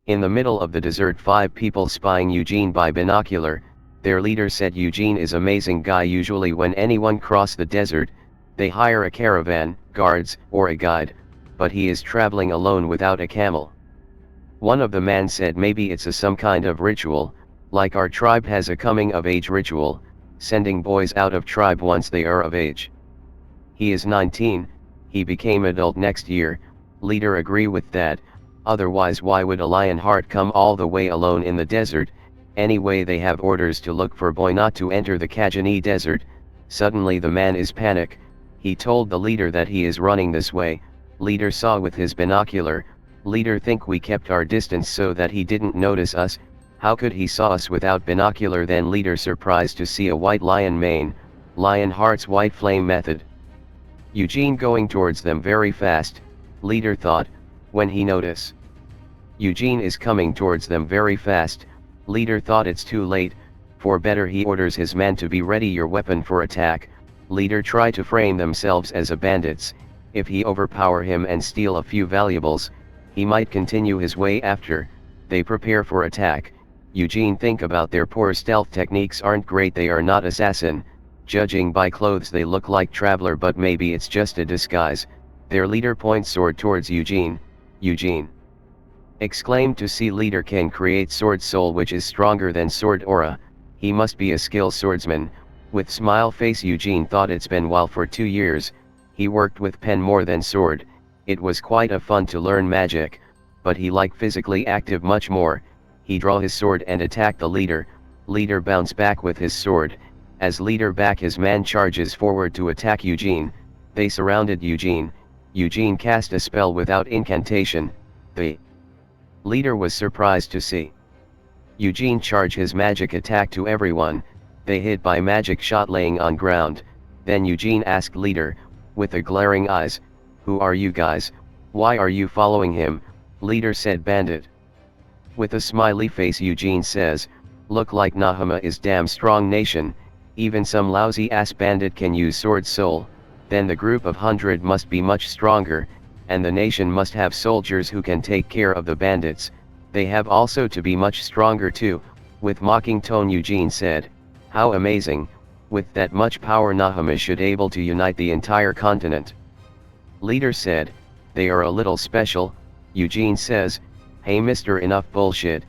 In the middle of the desert, 5 people spying Eugene by binocular. Their leader said Eugene is amazing guy. Usually when anyone cross the desert, they hire a caravan, guards, or a guide, but he is traveling alone without a camel. One of the man said maybe it's some kind of ritual, like our tribe has a coming of age ritual, sending boys out of tribe once they are of age. He is 19, he became adult next year. Leader agree with that, otherwise why would a Lionheart come all the way alone in the desert? Anyway, they have orders to look for boy not to enter the CatZilla desert. Suddenly the man is panic, he told the leader that he is running this way. Leader saw with his binocular. Leader think we kept our distance so that he didn't notice us. How could he saw us without binocular? Then leader surprised to see a white lion mane, Lionheart's white flame method. Eugene going towards them very fast, leader thought, when he notice Eugene is coming towards them very fast, leader thought it's too late, for better he orders his man to be ready your weapon for attack. Leader try to frame themselves as a bandits, if he overpower him and steal a few valuables, he might continue his way after. They prepare for attack. Eugene think about their poor stealth techniques aren't great, they are not assassin, judging by clothes they look like traveler, but maybe it's just a disguise. Their leader points sword towards Eugene. Eugene exclaimed to see leader can create sword soul which is stronger than sword aura, he must be a skilled swordsman. With smile face Eugene thought it's been while for 2 years, he worked with pen more than sword, it was quite a fun to learn magic, but he like physically active much more. He draw his sword and attack the leader, leader bounce back with his sword, as leader back his man charges forward to attack Eugene, they surrounded Eugene, Eugene cast a spell without incantation, the leader was surprised to see Eugene charge his magic attack to everyone, they hit by magic shot laying on ground. Then Eugene asked leader, with the glaring eyes, who are you guys, why are you following him? Leader said bandit. With a smiley face Eugene says, look like MANHUA is damn strong nation, even some lousy ass bandit can use sword soul, then the group of 100 must be much stronger, and the nation must have soldiers who can take care of the bandits, they have also to be much stronger too. With mocking tone Eugene said, how amazing, with that much power MANHUA should able to unite the entire continent. Leader said, they are a little special. Eugene says, hey mister, enough bullshit,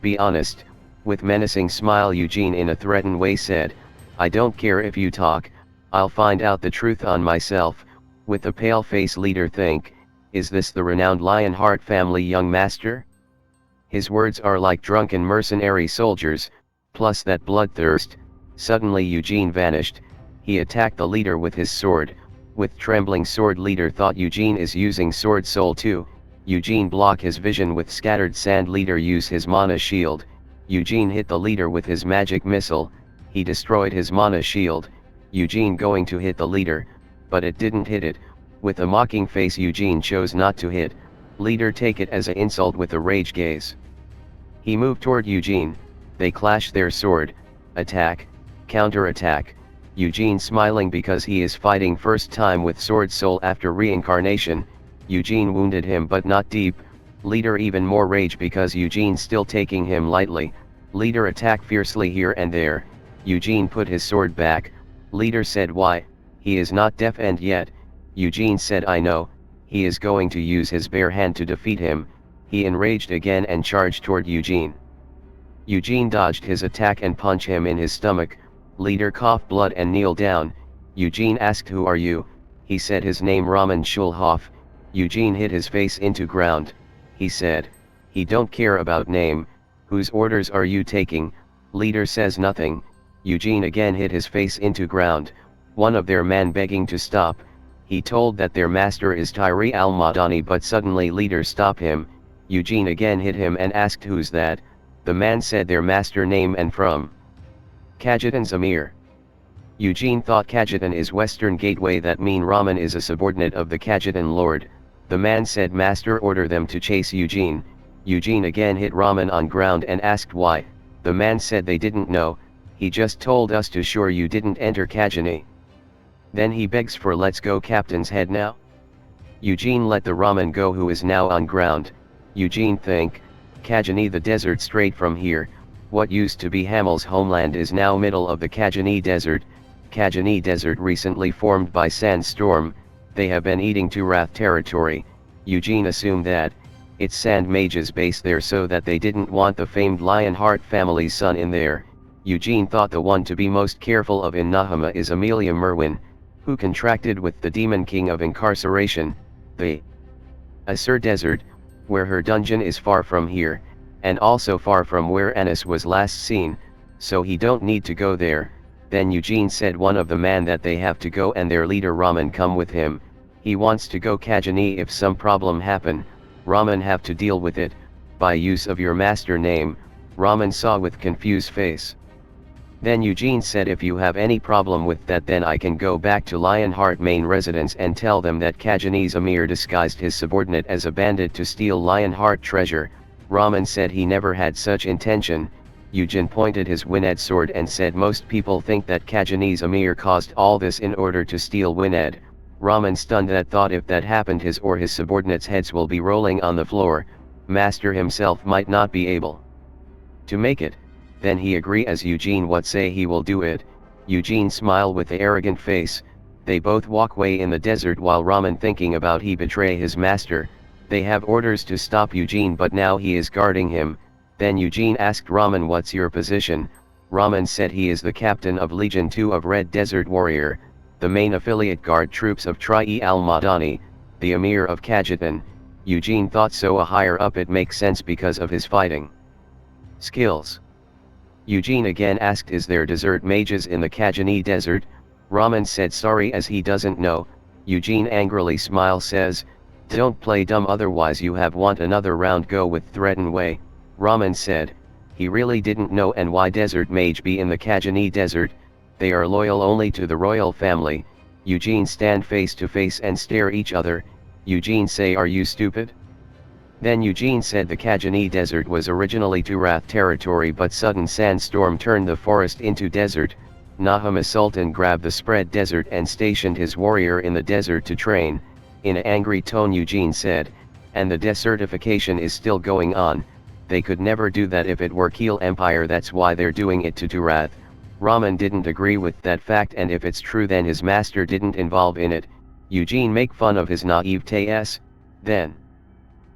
be honest. With menacing smile Eugene in a threatened way said, I don't care if you talk, I'll find out the truth on myself. With a pale face leader think, is this the renowned Lionheart family young master? His words are like drunken mercenary soldiers, plus that bloodthirst. Suddenly Eugene vanished, he attacked the leader with his sword. With trembling sword leader thought Eugene is using sword soul too. Eugene block his vision with scattered sand. Leader use his mana shield. Eugene hit the leader with his magic missile, he destroyed his mana shield. Eugene going to hit the leader, but it didn't hit it. With a mocking face Eugene chose not to hit. Leader take it as an insult with a rage gaze. He moved toward Eugene, they clash their sword, attack, counter-attack. Eugene smiling because he is fighting first time with sword soul after reincarnation. Eugene wounded him but not deep. Leader even more rage because Eugene still taking him lightly. Leader attack fiercely here and there. Eugene put his sword back. Leader said why, he is not deaf and yet. Eugene said I know, he is going to use his bare hand to defeat him. He enraged again and charged toward Eugene. Eugene dodged his attack and punched him in his stomach. Leader coughed blood and kneeled down. Eugene asked who are you, he said his name Raman Schulhoff. Eugene hit his face into ground, he said, he don't care about name, whose orders are you taking? Leader says nothing. Eugene again hit his face into ground, one of their men begging to stop, he told that their master is Tyree Al-Madani but suddenly leader stopped him. Eugene again hit him and asked who's that, the man said their master name and from CatZilla's Amir. Eugene thought CatZilla is Western Gateway, that mean Raman is a subordinate of the CatZilla Lord. The man said master order them to chase Eugene. Eugene again hit Raman on ground and asked why. The man said they didn't know, he just told us to sure you didn't enter CatZilla. Then he begs for let's go captain's head now. Eugene let the Raman go who is now on ground. Eugene think, Kajani the desert straight from here, what used to be Hamel's homeland is now middle of the Kajani desert. Kajani desert recently formed by sandstorm, they have been eating to Wrath territory. Eugene assumed that, it's sand mages base there so that they didn't want the famed Lionheart family's son in there. Eugene thought the one to be most careful of in MANHUA is Amelia Merwin, who contracted with the demon king of incarceration, the Asur desert, where her dungeon is far from here, and also far from where Anis was last seen, so he don't need to go there. Then Eugene said one of the man that they have to go and their leader Raman come with him, he wants to go Kajani if some problem happen, Raman have to deal with it, by use of your master name, Raman saw with confused face. Then Eugene said if you have any problem with that then I can go back to Lionheart main residence and tell them that Kajani's Amir disguised his subordinate as a bandit to steal Lionheart treasure. Raman said he never had such intention. Eugene pointed his Wined sword and said most people think that Kajani's Amir caused all this in order to steal Wined. Raman stunned at thought if that happened his or his subordinates' heads will be rolling on the floor, master himself might not be able to make it. Then he agree as Eugene what say he will do it. Eugene smile with the arrogant face. They both walk way in the desert while Raman thinking about he betray his master. They have orders to stop Eugene but now he is guarding him. Then Eugene asked Raman what's your position. Raman said he is the captain of Legion 2 of Red Desert Warrior, the main affiliate guard troops of Tri-al-Madani, the Amir of Kajitan. Eugene thought so a higher up it makes sense because of his fighting skills. Eugene again asked is there desert mages in the Kajani desert. Raman said sorry as he doesn't know. Eugene angrily smile says, don't play dumb otherwise you have want another round go with threaten way. Raman said, he really didn't know and why desert mage be in the Kajani desert, they are loyal only to the royal family. Eugene stand face to face and stare each other. Eugene say are you stupid? Then Eugene said the Kajani desert was originally to Wrath territory but sudden sandstorm turned the forest into desert. Nahum Sultan grabbed the spread desert and stationed his warrior in the desert to train. In an angry tone Eugene said, and the desertification is still going on, they could never do that if it were Keel Empire that's why they're doing it to Wrath. Raman didn't agree with that fact and if it's true then his master didn't involve in it. Eugene make fun of his naivete. Then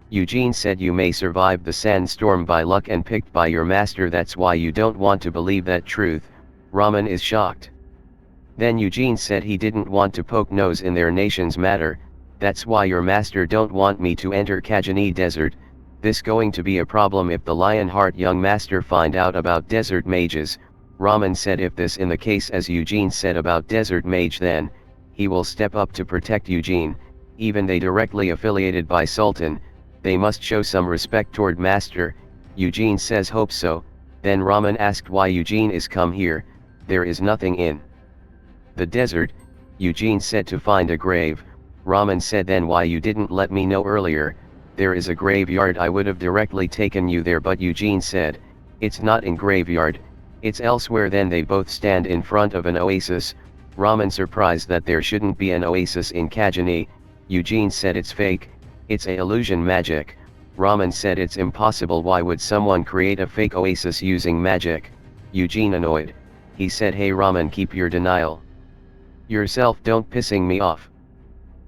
Eugene said you may survive the sandstorm by luck and picked by your master that's why you don't want to believe that truth. Raman is shocked. Then Eugene said he didn't want to poke nose in their nation's matter, that's why your master don't want me to enter Kajani desert. This going to be a problem if the Lionheart young master find out about desert mages. Raman said if this in the case as Eugene said about desert mage then, he will step up to protect Eugene, even they directly affiliated by Sultan, they must show some respect toward master. Eugene says hope so. Then Raman asked why Eugene is come here, there is nothing in the desert. Eugene said to find a grave. Raman said then why you didn't let me know earlier, there is a graveyard I would have directly taken you there but Eugene said, it's not in graveyard, it's elsewhere. Then they both stand in front of an oasis. Raman surprised that there shouldn't be an oasis in Kajani. Eugene said it's fake, it's a illusion magic. Raman said it's impossible, why would someone create a fake oasis using magic? Eugene annoyed. He said hey Raman keep your denial yourself, don't pissing me off.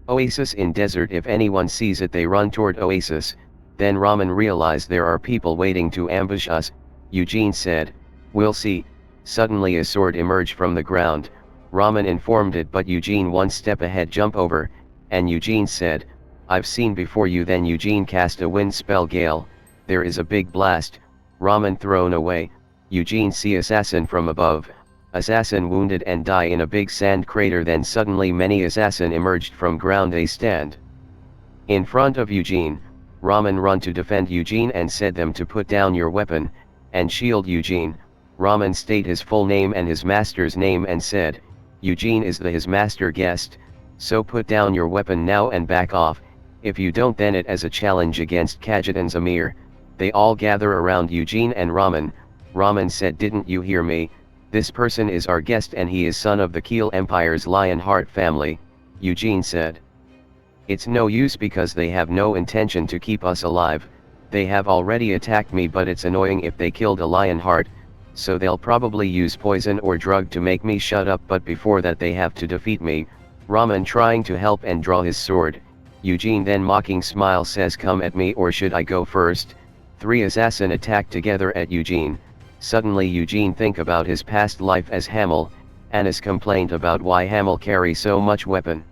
Oasis in desert, if anyone sees it they run toward oasis. Then Raman realized there are people waiting to ambush us. Eugene said, we'll see. Suddenly a sword emerged from the ground. Raman informed it but Eugene one step ahead jump over, and Eugene said, I've seen before you. Then Eugene cast a wind spell gale, there is a big blast, Raman thrown away. Eugene see assassin from above, assassin wounded and die in a big sand crater. Then suddenly many assassin emerged from ground, they stand in front of Eugene. Raman run to defend Eugene and said them to put down your weapon, and shield Eugene. Raman state his full name and his master's name and said, Eugene is his master guest, so put down your weapon now and back off, if you don't then it as a challenge against Kajitan's Amir. They all gather around Eugene and Raman. Raman said didn't you hear me, this person is our guest and he is son of the Keel Empire's Lionheart family. Eugene said, it's no use because they have no intention to keep us alive, They have already attacked me, but it's annoying if they killed a Lionheart, so they'll probably use poison or drug to make me shut up, but before that they have to defeat me. Raman trying to help and draw his sword. Eugene then mocking smile says, come at me or should I go first? 3 assassin attack together at Eugene. Suddenly Eugene think about his past life as Hamel. Anis complained about why Hamel carry so much weapon.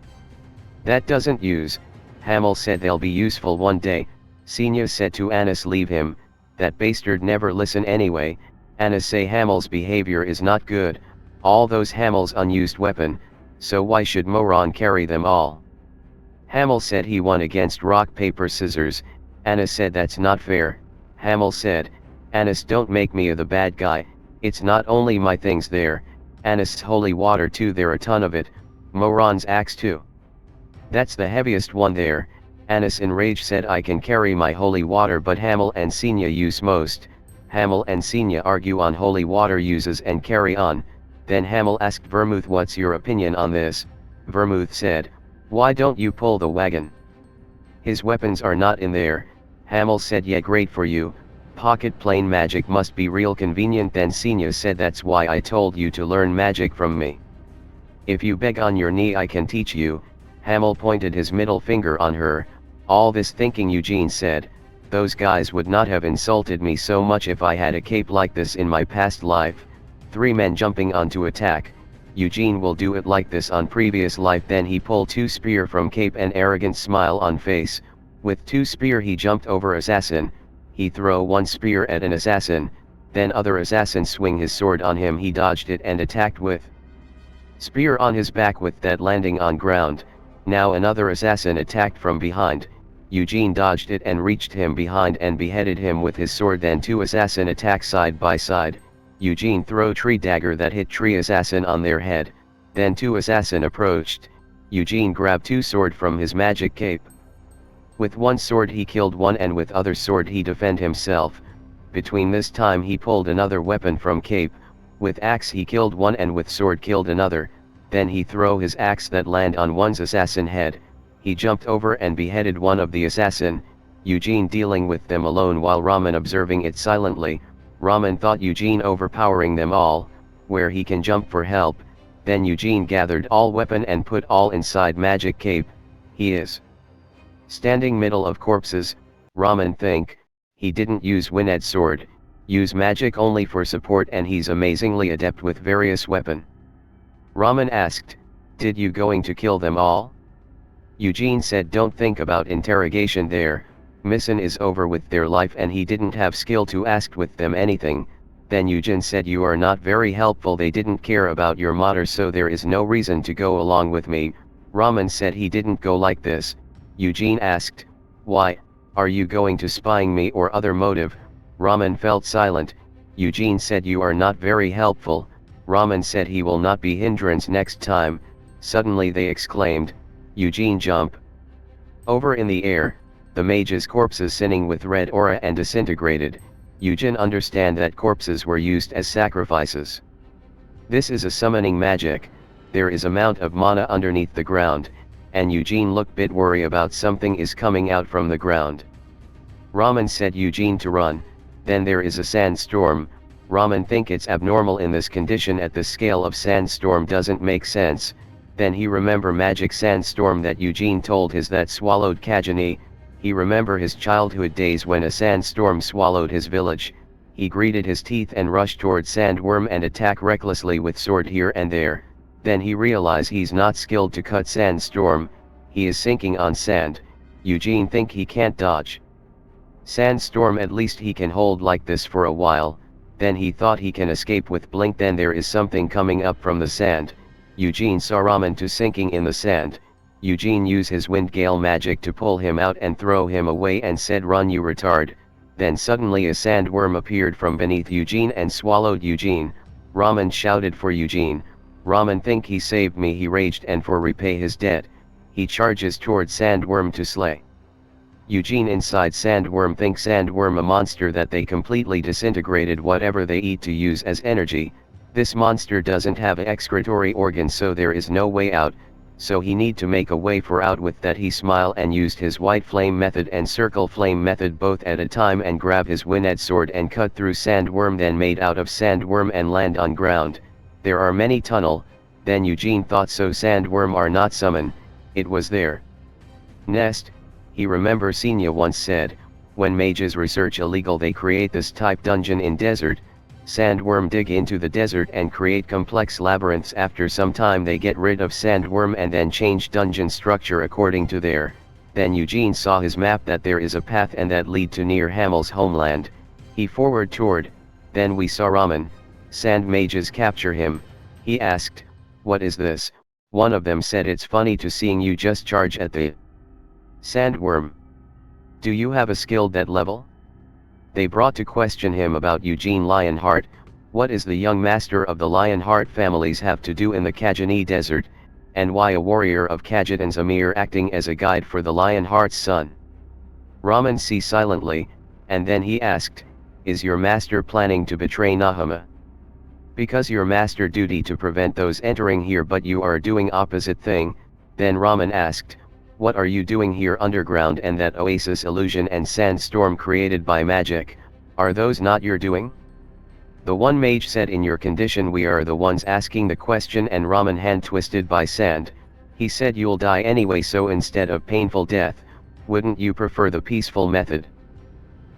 That doesn't use. Hamel said they'll be useful one day. Senya said to Anis, leave him, that bastard never listen anyway. Anis say Hamel's behavior is not good, all those Hamel's unused weapon, so why should Moron carry them all? Hamel said he won against rock paper scissors. Anis said that's not fair. Hamel said, Anis don't make me the bad guy, it's not only my things there, Anis' holy water too, there a ton of it, Moron's axe too. That's the heaviest one there. Anis enraged said I can carry my holy water, but Hamel and Senya use most. Hamel and Senya argue on holy water uses and carry on. Then Hamel asked Vermouth, what's your opinion on this? Vermouth said, why don't you pull the wagon? His weapons are not in there. Hamel said, yeah, great for you, pocket plane magic must be real convenient. Then Senya said, that's why I told you to learn magic from me. If you beg on your knee I can teach you. Hamel pointed his middle finger on her. All this thinking Eugene said, those guys would not have insulted me so much if I had a cape like this in my past life. 3 men jumping on to attack. Eugene will do it like this on previous life. Then he pulled 2 spear from cape and arrogant smile on face. With 2 spear he jumped over assassin. He throw 1 spear at an assassin, then other assassin swing his sword on him. He dodged it and attacked with spear on his back with that landing on ground. Now another assassin attacked from behind. Eugene dodged it and reached him behind and beheaded him with his sword. Then 2 assassin attack side by side. Eugene throw tree dagger that hit tree assassin on their head. Then 2 assassin approached. Eugene grabbed 2 sword from his magic cape. With 1 sword he killed 1 and with other sword he defend himself. Between this time he pulled another weapon from cape. With axe he killed 1 and with sword killed another. Then he throw his axe that land on one's assassin head. He jumped over and beheaded 1 of the assassin. Eugene dealing with them alone while Raman observing it silently. Raman thought Eugene overpowering them all, where he can jump for help. Then Eugene gathered all weapon and put all inside magic cape. He is standing middle of corpses. Raman think, he didn't use Wined sword, use magic only for support, and he's amazingly adept with various weapon. Raman asked, did you going to kill them all? Eugene said, don't think about interrogation there, mission is over with their life and he didn't have skill to ask with them anything. Then Eugene said, you are not very helpful, they didn't care about your matter, so there is no reason to go along with me. Raman said he didn't go like this. Eugene asked, why, are you going to spying me or other motive? Raman felt silent. Eugene said, you are not very helpful. Raman said he will not be hindrance next time. Suddenly they exclaimed, Eugene jump over in the air, the mage's corpses sinning with red aura and disintegrated. Eugene understand that corpses were used as sacrifices. This is a summoning magic, there is amount of mana underneath the ground, and Eugene looked bit worry about something is coming out from the ground. Raman said Eugene to run, then there is a sandstorm. Raman think it's abnormal in this condition at the scale of sandstorm doesn't make sense. Then he remember magic sandstorm that Eugene told his that swallowed Kajani. He remember his childhood days when a sandstorm swallowed his village. He gritted his teeth and rushed toward sandworm and attack recklessly with sword here and there. Then he realize he's not skilled to cut sandstorm, he is sinking on sand. Eugene think he can't dodge sandstorm, at least he can hold like this for a while. Then he thought he can escape with blink. Then there is something coming up from the sand. Eugene saw Raman to sinking in the sand. Eugene used his wind gale magic to pull him out and throw him away and said, run you retard. Then suddenly a sandworm appeared from beneath Eugene and swallowed Eugene. Raman shouted for Eugene. Raman think he saved me, he raged, and for repay his debt, he charges toward sandworm to slay. Eugene inside sandworm think sandworm a monster that they completely disintegrated whatever they eat to use as energy. This monster doesn't have a excretory organ, so there is no way out. so he need to make a way for out. With that he smiled and used his white flame method and circle flame method both at a time and grab his winded sword and cut through sandworm, then made out of sandworm and land on ground. There are many tunnel. Then Eugene thought so sandworm are not summon, it was there. Nest, he remember Senya once said, when mages research illegal they create this type dungeon in desert. Sandworm dig into the desert and create complex labyrinths. After some time they get rid of sandworm and then change dungeon structure according to their. Then Eugene saw his map that there is a path and that lead to near Hamel's homeland. He forward toward, then we saw Ramen. Sand mages capture him. He asked, what is this? One of them said, it's funny to seeing you just charge at the sandworm. Do you have a skill that level? They brought to question him about Eugene Lionheart. What is the young master of the Lionheart families have to do in the Kajani desert, and why a warrior of Kajitan's Amir acting as a guide for the Lionheart's son? Raman see silently, and then he asked, is your master planning to betray MANHUA? Because your master duty to prevent those entering here, but you are doing opposite thing. Then Raman asked, what are you doing here underground, and that oasis illusion and sandstorm created by magic, are those not your doing? The one mage said, in your condition we are the ones asking the question, and Raman hand twisted by sand. He said, you'll die anyway, so instead of painful death, wouldn't you prefer the peaceful method?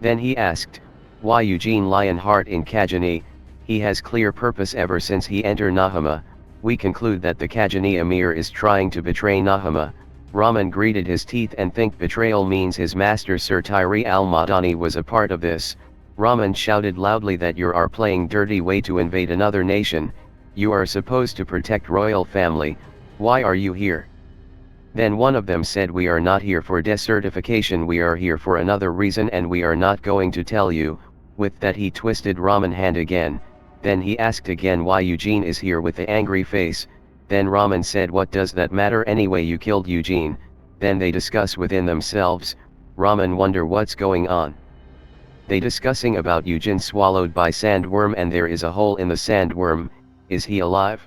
Then he asked, why Eugene Lionheart in Kajani? He has clear purpose ever since he entered MANHUA. We conclude that the Kajani Amir is trying to betray MANHUA. Raman gritted his teeth and think betrayal means his master Sir Tyree al-Madani was a part of this. Raman shouted loudly that you are playing dirty way to invade another nation. You are supposed to protect royal family. Why are you here? Then one of them said, we are not here for desertification, we are here for another reason and we are not going to tell you. With that he twisted Raman's hand again. Then he asked again why Eugene is here with the angry face. Then Raman said, what does that matter anyway, you killed Eugene. Then they discuss within themselves. Raman wonder what's going on. They discussing about Eugene swallowed by sandworm and there is a hole in the sandworm. Is he alive?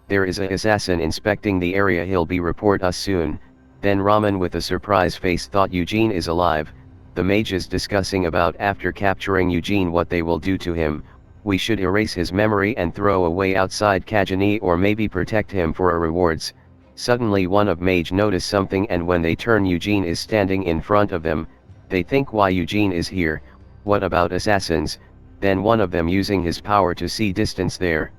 There is a assassin inspecting the area, he'll be report us soon. Then Raman with a surprise face thought Eugene is alive. The mages discussing about after capturing Eugene what they will do to him. We should erase his memory and throw away outside Kajani, or maybe protect him for a rewards. Suddenly one of mage noticed something, and when they turn Eugene is standing in front of them. They think why Eugene is here, what about assassins? Then one of them using his power to see distance there.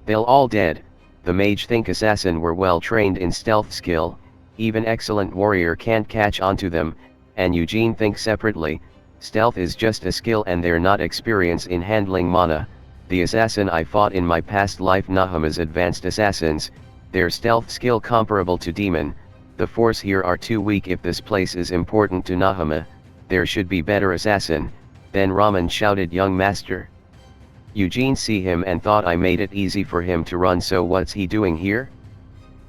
They'll all dead. The mage think assassin were well trained in stealth skill, even excellent warrior can't catch onto them, and Eugene thinks separately. Stealth is just a skill and they're not experienced in handling mana. The assassin I fought in my past life, MANHUA's advanced assassins, their stealth skill comparable to demon. The force here are too weak. If this place is important to MANHUA, there should be better assassin. Then Raman shouted, young master. Eugene see him and thought I made it easy for him to run, so what's he doing here?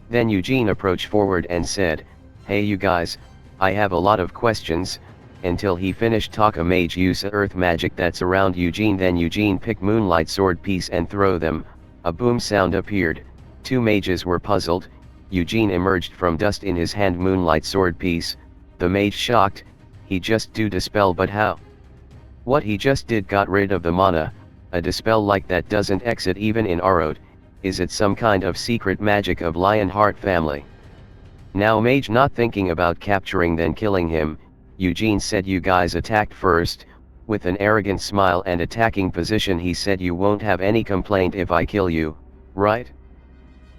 Then Eugene approached forward and said, hey you guys, I have a lot of questions. Until he finished talk, a mage use a earth magic that's around Eugene. Then Eugene pick moonlight sword piece and throw them. A boom sound appeared. Two mages were puzzled. Eugene emerged from dust in his hand moonlight sword piece. The mage shocked. He just do dispel, but how? What he just did got rid of the mana. A dispel like that doesn't exit even in Arod. Is it some kind of secret magic of Lionheart family? Now mage not thinking about capturing then killing him. Eugene said, you guys attacked first. With an arrogant smile and attacking position he said, you won't have any complaint if I kill you, right?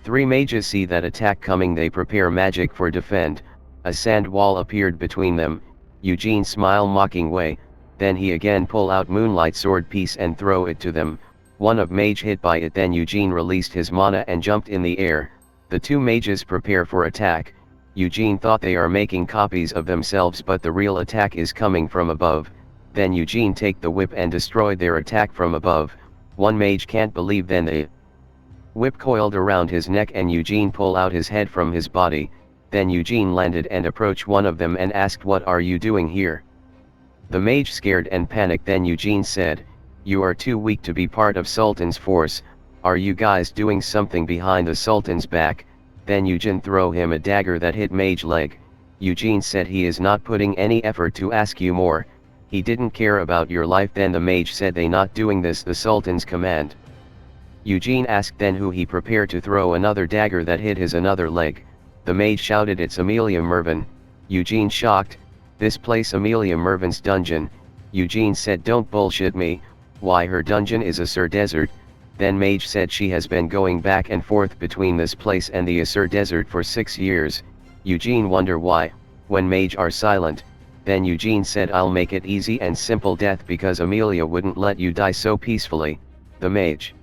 Three mages see that attack coming, they prepare magic for defend. A sand wall appeared between them. Eugene smile mocking way. Then he again pull out moonlight sword piece and throw it to them. One of mage hit by it. Then Eugene released his mana and jumped in the air. The two mages prepare for attack. Eugene thought they are making copies of themselves, but the real attack is coming from above. Then Eugene take the whip and destroyed their attack from above. One mage can't believe, then the whip coiled around his neck and Eugene pull out his head from his body. Then Eugene landed and approached one of them and asked, what are you doing here? The mage scared and panicked. Then Eugene said, you are too weak to be part of Sultan's force. Are you guys doing something behind the Sultan's back? Then Eugene throw him a dagger that hit mage leg. Eugene said he is not putting any effort to ask you more, he didn't care about your life. Then the mage said they not doing this, the Sultan's command. Eugene asked then who he prepared to throw another dagger that hit his another leg. The mage shouted it's Amelia Mervyn. Eugene shocked, this place Amelia Mervyn's dungeon. Eugene said don't bullshit me, why her dungeon is Asur Desert. Then mage said she has been going back and forth between this place and the Asur Desert for 6 years. Eugene wonder why, when mage are silent. Then Eugene said I'll make it easy and simple death because Amelia wouldn't let you die so peacefully. The mage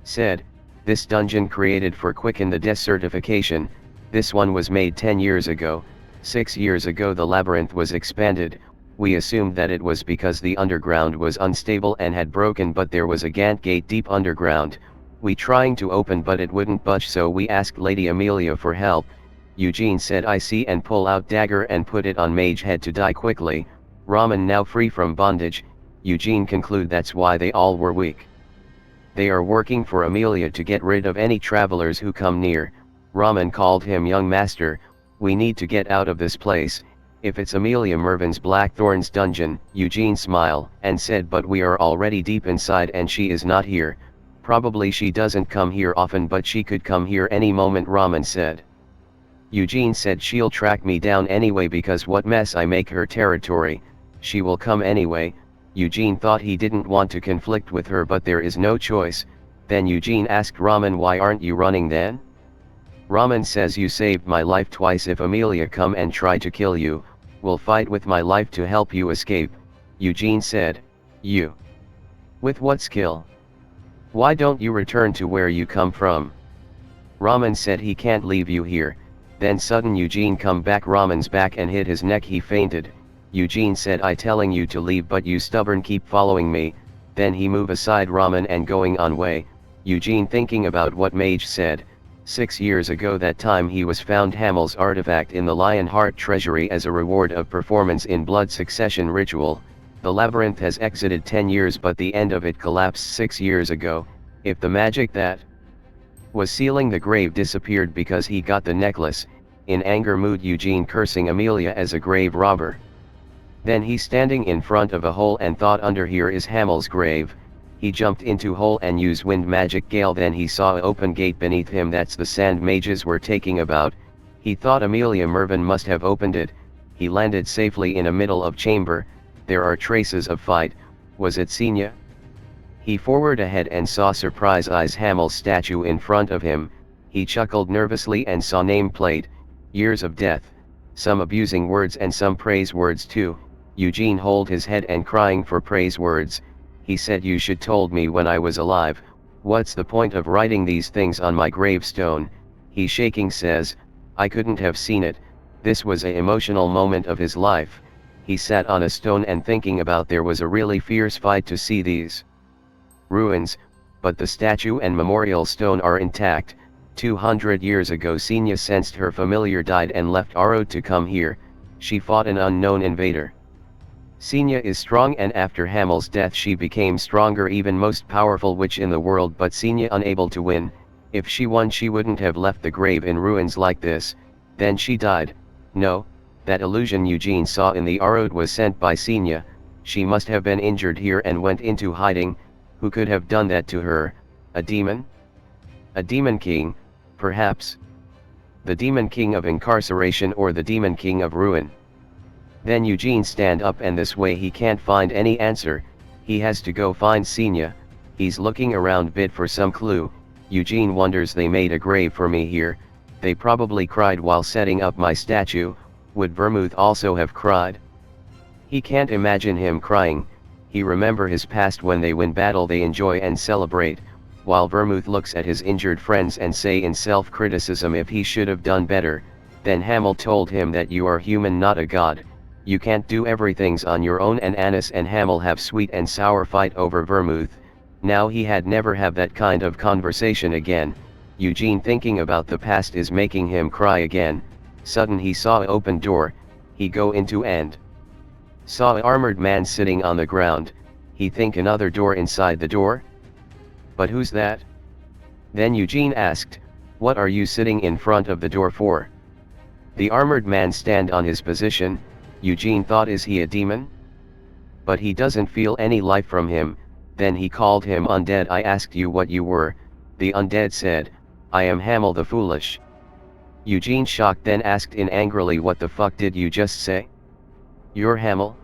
said, this dungeon created for quicken the death certification, this one was made 10 years ago, 6 years ago the labyrinth was expanded, we assumed that it was because the underground was unstable and had broken, but there was a Gant gate deep underground, we trying to open but it wouldn't budge, so we asked Lady Amelia for help. Eugene said I see, and pull out dagger and put it on mage head to die quickly. Raman now free from bondage. Eugene conclude that's why they all were weak. They are working for Amelia to get rid of any travelers who come near. Raman called him young master, we need to get out of this place. If it's Amelia Mervyn's Blackthorn's dungeon. Eugene smiled and said but we are already deep inside and she is not here. Probably she doesn't come here often, but she could come here any moment, Raman said. Eugene said she'll track me down anyway because what mess I make her territory, she will come anyway. Eugene thought he didn't want to conflict with her, but there is no choice. Then Eugene asked Raman why aren't you running then? Raman says you saved my life twice, if Amelia come and try to kill you, will fight with my life to help you escape. Eugene said, you? With what skill? Why don't you return to where you come from? Raman said he can't leave you here. Then sudden Eugene come back Raman's back and hit his neck, he fainted. Eugene said I telling you to leave but you stubborn keep following me. Then he move aside Raman and going on way. Eugene thinking about what mage said. 6 years ago that time he was found Hamel's artifact in the Lionheart treasury as a reward of performance in blood succession ritual. The labyrinth has exited 10 years but the end of it collapsed 6 years ago. If the magic that was sealing the grave disappeared because he got the necklace, in anger mood Eugene cursing Amelia as a grave robber. Then he standing in front of a hole and thought under here is Hamel's grave. He jumped into hole and used wind magic gale. Then he saw a open gate beneath him, that's the sand mages were taking about. He thought Amelia Mervyn must have opened it. He landed safely in a middle of chamber, there are traces of fight, was it Senya? He forward ahead and saw surprise eyes Hamel's statue in front of him. He chuckled nervously and saw name plate, years of death, some abusing words and some praise words too. Eugene hold his head and crying for praise words. He said you should told me when I was alive, what's the point of writing these things on my gravestone? He shaking says, I couldn't have seen it, this was a emotional moment of his life. He sat on a stone and thinking about there was a really fierce fight to see these ruins, but the statue and memorial stone are intact. 200 years ago Senya sensed her familiar died and left Aro to come here. She fought an unknown invader. Senya is strong and after Hamel's death she became stronger, even most powerful witch in the world, but Senya unable to win. If she won she wouldn't have left the grave in ruins like this. Then she died. No, that illusion Eugene saw in the Arod was sent by Senya. She must have been injured here and went into hiding. Who could have done that to her? A demon? A demon king, perhaps. The demon king of incarceration or the demon king of ruin. Then Eugene stand up and this way he can't find any answer. He has to go find Senya. He's looking around bit for some clue. Eugene wonders they made a grave for me here. They probably cried while setting up my statue. Would Vermouth also have cried? He can't imagine him crying. He remember his past, when they win battle they enjoy and celebrate, while Vermouth looks at his injured friends and say in self-criticism if he should have done better. Then Hamel told him that you are human, not a god. You can't do everything's on your own, and Annis and Hamel have sweet and sour fight over Vermouth. Now he had never have that kind of conversation again. Eugene thinking about the past is making him cry again. Sudden he saw a open door. He go into and saw a armored man sitting on the ground. He think another door inside the door? But who's that? Then Eugene asked, What are you sitting in front of the door for? The armored man stand on his position. Eugene thought, is he a demon? But he doesn't feel any life from him. Then he called him undead. I asked you what you were. The undead said, I am Hamel the Foolish. Eugene, shocked, then asked in angrily, what the fuck did you just say? You're Hamel?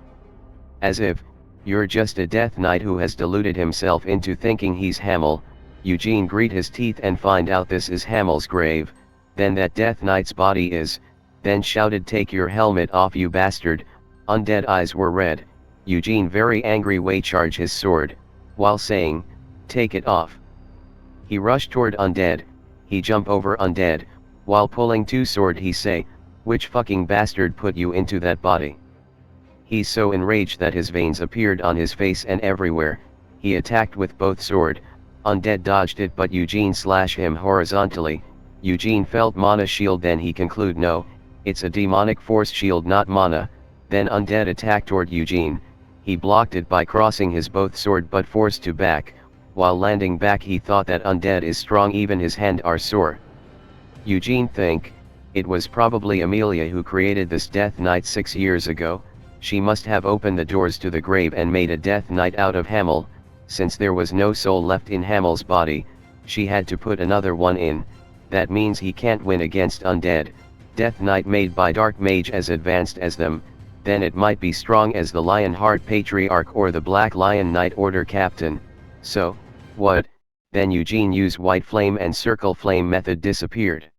As if, you're just a death knight who has deluded himself into thinking he's Hamel. Eugene grit his teeth and find out this is Hamel's grave, then that death knight's body is, then shouted, take your helmet off, you bastard. Undead eyes were red. Eugene, very angry way, charge his sword, while saying, take it off. He rushed toward undead. He jump over undead, while pulling two sword he say, which fucking bastard put you into that body? He's so enraged that his veins appeared on his face and everywhere. He attacked with both sword. Undead dodged it, but Eugene slashed him horizontally. Eugene felt mana shield, then he conclude, no, it's a demonic force shield, not mana. Then undead attacked toward Eugene. He blocked it by crossing his both sword but forced to back. While landing back he thought that undead is strong, even his hand are sore. Eugene think, it was probably Amelia who created this death knight 6 years ago. She must have opened the doors to the grave and made a death knight out of Hamel. Since there was no soul left in Hamel's body, she had to put another one in. That means he can't win against undead. Death knight made by dark mage as advanced as them, then it might be strong as the Lionheart patriarch or the Black Lion Knight Order captain. So, what? Then Eugene used white flame and circle flame method, disappeared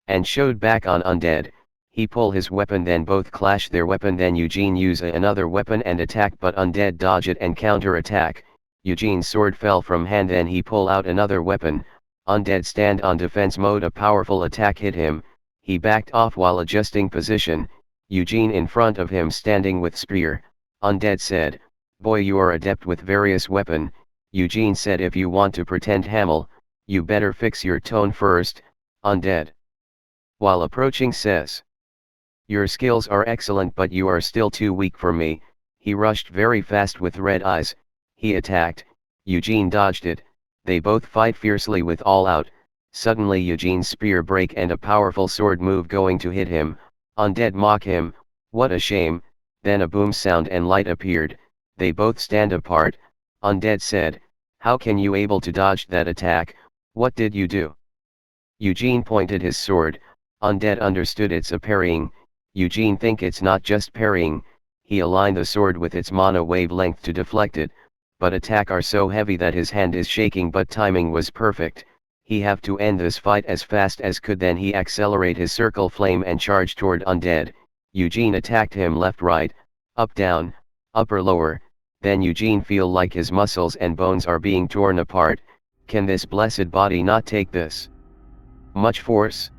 and showed back on undead. He pull his weapon, then both clash their weapon, then Eugene use another weapon and attack, but undead dodge it and counter attack. Eugene's sword fell from hand, then he pull out another weapon. Undead stand on defense mode, a powerful attack hit him. He backed off while adjusting position. Eugene in front of him standing with spear. Undead said, boy, you are adept with various weapon. Eugene said, if you want to pretend Hamel, you better fix your tone first. Undead, while approaching, says, your skills are excellent, but you are still too weak for me. He rushed very fast with red eyes. He attacked. Eugene dodged it. They both fight fiercely with all out. Suddenly Eugene's spear break and a powerful sword move going to hit him. Undead mock him, what a shame. Then a boom sound and light appeared. They both stand apart. Undead said, how can you able to dodge that attack? What did you do? Eugene pointed his sword. Undead understood it's a parrying. Eugene think it's not just parrying. He aligned the sword with its mana wavelength to deflect it, but attack are so heavy that his hand is shaking, but timing was perfect. He have to end this fight as fast as could, then he accelerate his circle flame and charge toward undead. Eugene attacked him left right, up down, upper lower, then Eugene feel like his muscles and bones are being torn apart. Can this blessed body not take this much force?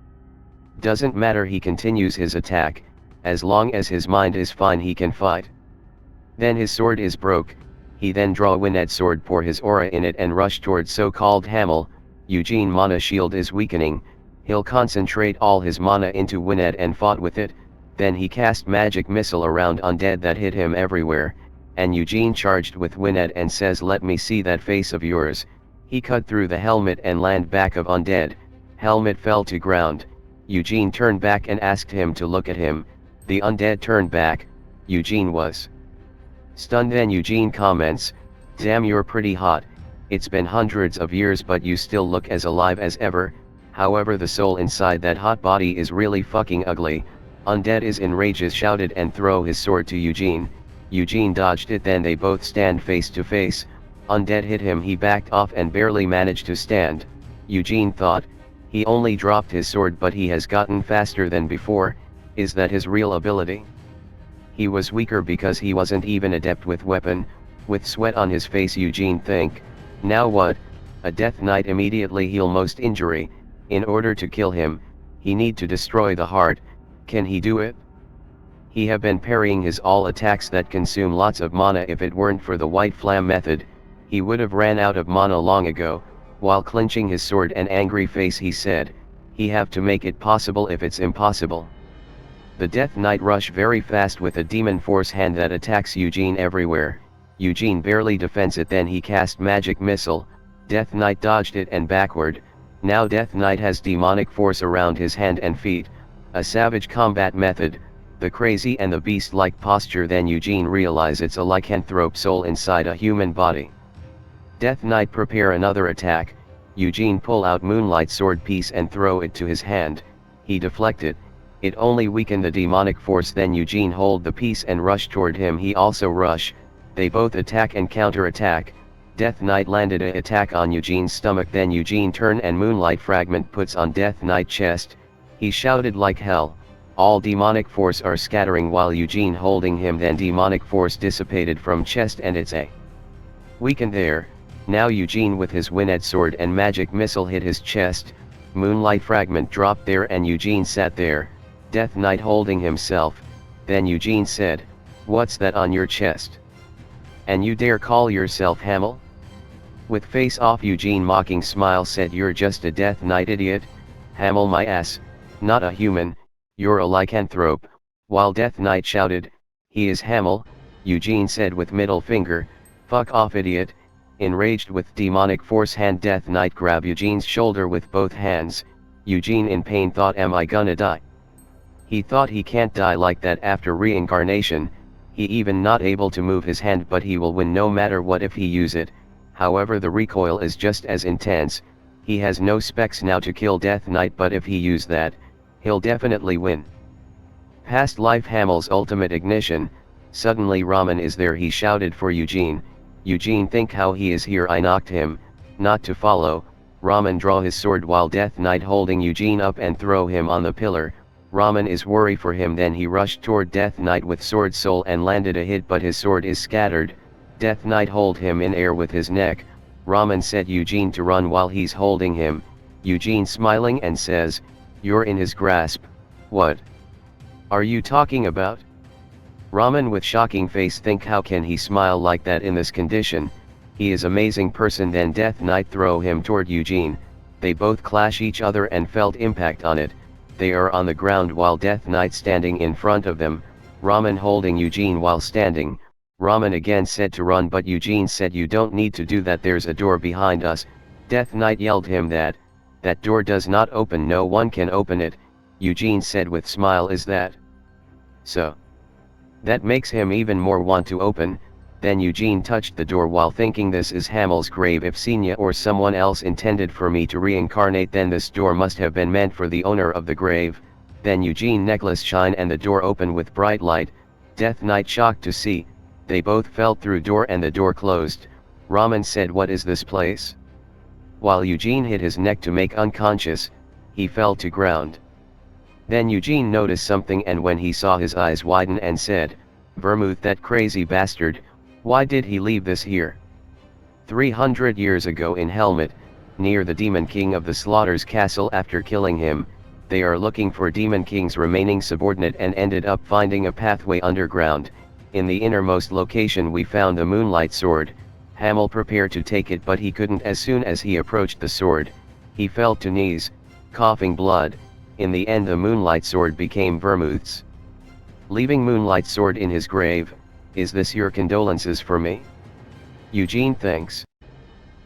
Doesn't matter, he continues his attack. As long as his mind is fine he can fight. Then his sword is broke. He then draw Wined sword, pour his aura in it and rush towards so-called Hamel. Eugene mana shield is weakening. He'll concentrate all his mana into Wined and fought with it. Then he cast magic missile around undead that hit him everywhere. And Eugene charged with Wined and says, let me see that face of yours. He cut through the helmet and land back of undead. Helmet fell to ground. Eugene turned back and asked him to look at him. The undead turned back. Eugene was stunned. Then Eugene comments, damn, you're pretty hot. It's been hundreds of years but you still look as alive as ever. However, the soul inside that hot body is really fucking ugly. Undead is enraged, shouted and throw his sword to Eugene. Eugene dodged it, then they both stand face to face. Undead hit him, he backed off and barely managed to stand. Eugene thought, he only dropped his sword but he has gotten faster than before. Is that his real ability? He was weaker because he wasn't even adept with weapon. With sweat on his face, Eugene think, now what? A death knight immediately heal most injury. In order to kill him, he need to destroy the heart. Can he do it? He have been parrying his all attacks that consume lots of mana. If it weren't for the white flame method, he would have ran out of mana long ago. While clenching his sword and angry face, he said, he have to make it possible if it's impossible. The Death Knight rush very fast with a demon force hand that attacks Eugene everywhere. Eugene barely defends it, then he cast magic missile. Death Knight dodged it and backward. Now Death Knight has demonic force around his hand and feet, a savage combat method, the crazy and the beast-like posture. Then Eugene realize it's a lycanthrope soul inside a human body. Death Knight prepare another attack. Eugene pull out moonlight sword piece and throw it to his hand. He deflect it. It only weakened the demonic force. Then Eugene hold the piece and rush toward him. He also rush. They both attack and counter-attack. Death Knight landed a attack on Eugene's stomach. Then Eugene turn and moonlight fragment puts on Death Knight chest. He shouted like hell. All demonic force are scattering while Eugene holding him. Then demonic force dissipated from chest and it's a weakened there. Now Eugene with his Winnet sword and magic missile hit his chest. Moonlight fragment dropped there and Eugene sat there, Death Knight holding himself. Then Eugene said, "What's that on your chest? And you dare call yourself Hamel?" With face off Eugene mocking smile said, "You're just a Death Knight idiot, Hamel my ass, not a human, you're a lycanthrope." While Death Knight shouted, "He is Hamel," Eugene said with middle finger, "Fuck off idiot." Enraged with demonic force hand, Death Knight grab Eugene's shoulder with both hands. Eugene in pain thought, "Am I gonna die?" He thought he can't die like that after reincarnation. He even not able to move his hand, but he will win no matter what if he use it. However, the recoil is just as intense. He has no specs now to kill Death Knight, but if he use that, he'll definitely win. Past life Hamel's ultimate ignition. Suddenly Ramen is there. He shouted for Eugene. Eugene think how he is here. I knocked him, not to follow. Ramen draw his sword while Death Knight holding Eugene up and throw him on the pillar. Ramen is worry for him. Then he rushed toward Death Knight with sword soul and landed a hit, but his sword is scattered. Death Knight hold him in air with his neck. Ramen said Eugene to run while he's holding him. Eugene smiling and says, "You're in his grasp." "What are you talking about?" Ramen with shocking face think, how can he smile like that in this condition? He is amazing person. Then Death Knight throw him toward Eugene. They both clash each other and felt impact on it. They are on the ground while Death Knight standing in front of them. Ramen holding Eugene while standing. Ramen again said to run, but Eugene said, "You don't need to do that, there's a door behind us." Death Knight yelled him that door does not open, no one can open it. Eugene said with smile, "Is that so?" That makes him even more want to open. Then Eugene touched the door while thinking, this is Hamel's grave. If Senya or someone else intended for me to reincarnate, then this door must have been meant for the owner of the grave. Then Eugene necklace shine and the door open with bright light. Death Knight shocked to see. They both fell through door and the door closed. Ramen said, "What is this place?" While Eugene hit his neck to make unconscious, he fell to ground. Then Eugene noticed something, and when he saw, his eyes widen and said, "Vermouth, that crazy bastard, why did he leave this here?" 300 years ago in Helmet, near the Demon King of the Slaughter's castle. After killing him, they are looking for Demon King's remaining subordinate and ended up finding a pathway underground. In the innermost location we found the moonlight sword. Hamel prepared to take it, but he couldn't. As soon as he approached the sword, he fell to knees, coughing blood. In the end the moonlight sword became Vermouth's. Leaving moonlight sword in his grave. "Is this your condolences for me?" Eugene thinks.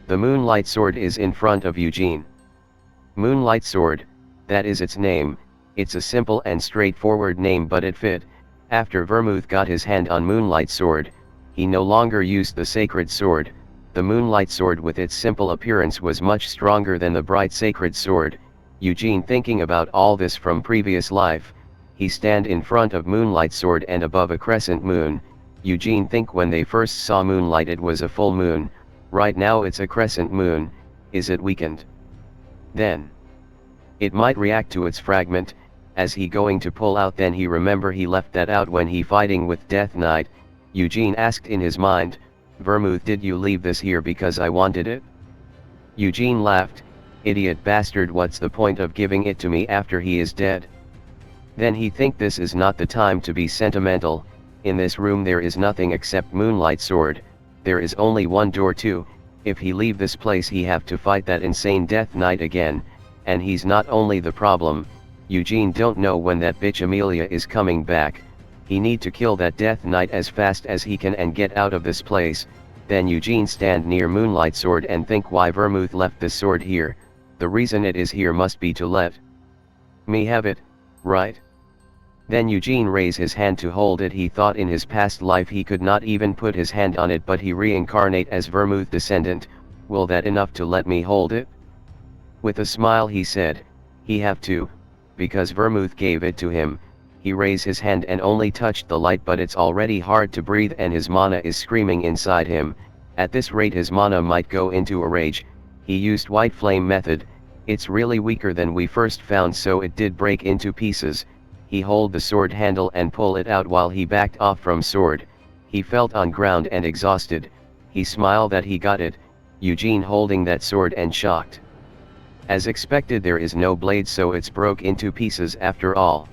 The moonlight sword is in front of Eugene. Moonlight sword, that is its name. It's a simple and straightforward name, but it fit. After Vermouth got his hand on moonlight sword, he no longer used the sacred sword. The moonlight sword with its simple appearance was much stronger than the bright sacred sword. Eugene thinking about all this from previous life. He stand in front of moonlight sword and above a crescent moon. Eugene think when they first saw moonlight it was a full moon. Right now it's a crescent moon. Is it weakened? Then it might react to its fragment. As he going to pull out, then he remember he left that out when he fighting with Death Knight. Eugene asked in his mind, "Vermouth, did you leave this here because I wanted it?" Eugene laughed, "Idiot bastard, what's the point of giving it to me after he is dead?" Then he think this is not the time to be sentimental. In this room there is nothing except moonlight sword. There is only one door too. If he leave this place he have to fight that insane Death Knight again, and he's not only the problem. Eugene don't know when that bitch Amelia is coming back. He need to kill that Death Knight as fast as he can and get out of this place. Then Eugene stand near moonlight sword and think why Vermouth left this sword here. the reason it is here must be to let me have it, right? Then Eugene raised his hand to hold it. He thought in his past life he could not even put his hand on it, but he reincarnate as Vermouth Descendant. Will that enough to let me hold it? With a smile he said, he have to, because Vermouth gave it to him. He raised his hand and only touched the light, but it's already hard to breathe and his mana is screaming inside him. At this rate his mana might go into a rage. He used white flame method. It's really weaker than we first found, so it did break into pieces. He hold the sword handle and pull it out while he backed off from sword. He felt on ground and exhausted. He smiled that he got it. Eugene holding that sword and shocked. As expected, there is no blade, so it's broke into pieces after all.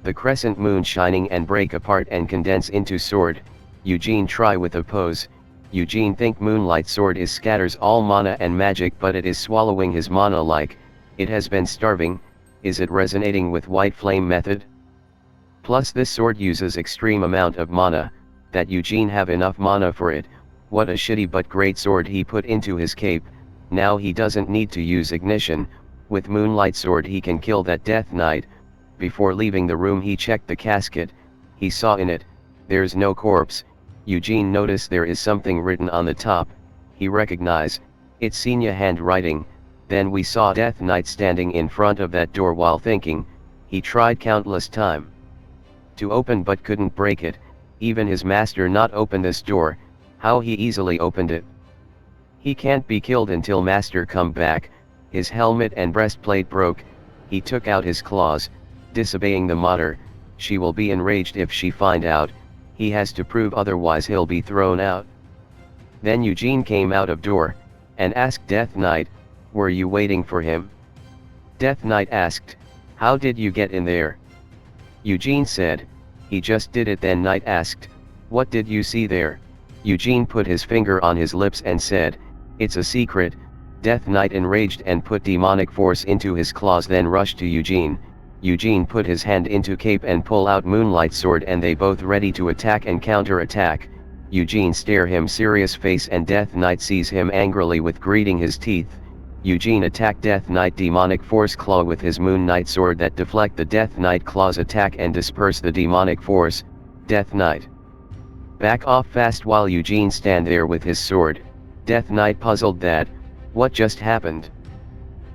The crescent moon shining and break apart and condense into sword. Eugene try with a pose. Eugene think moonlight sword is scatters all mana and magic, but it is swallowing his mana like it has been starving. Is it resonating with white flame method? Plus this sword uses extreme amount of mana, that Eugene have enough mana for it. What a shitty but great sword he put into his cape. Now he doesn't need to use ignition. With moonlight sword he can kill that death knight. Before leaving the room he checked the casket. He saw in it, there's no corpse. Eugene noticed there is something written on the top. He recognized, it's Senior handwriting. Then we saw Death Knight standing in front of that door while thinking. He tried countless time to open but couldn't break it. Even his master not open this door. How he easily opened it. He can't be killed until master come back. His helmet and breastplate broke. He took out his claws, disobeying the mother. She will be enraged if she find out. He has to prove otherwise he'll be thrown out. Then Eugene came out of door, and asked Death Knight, were you waiting for him? Death Knight asked, how did you get in there? Eugene said, he just did it. Then Knight asked, what did you see there? Eugene put his finger on his lips and said, it's a secret. Death Knight enraged and put demonic force into his claws, then rushed to Eugene. Eugene put his hand into cape and pull out moonlight sword, and they both ready to attack and counter-attack. Eugene stare him serious face and Death Knight sees him angrily with greeting his teeth. Eugene attack Death Knight demonic force claw with his moon knight sword that deflect the Death Knight claws attack and disperse the demonic force. Death Knight back off fast while Eugene stand there with his sword. Death Knight puzzled that, what just happened?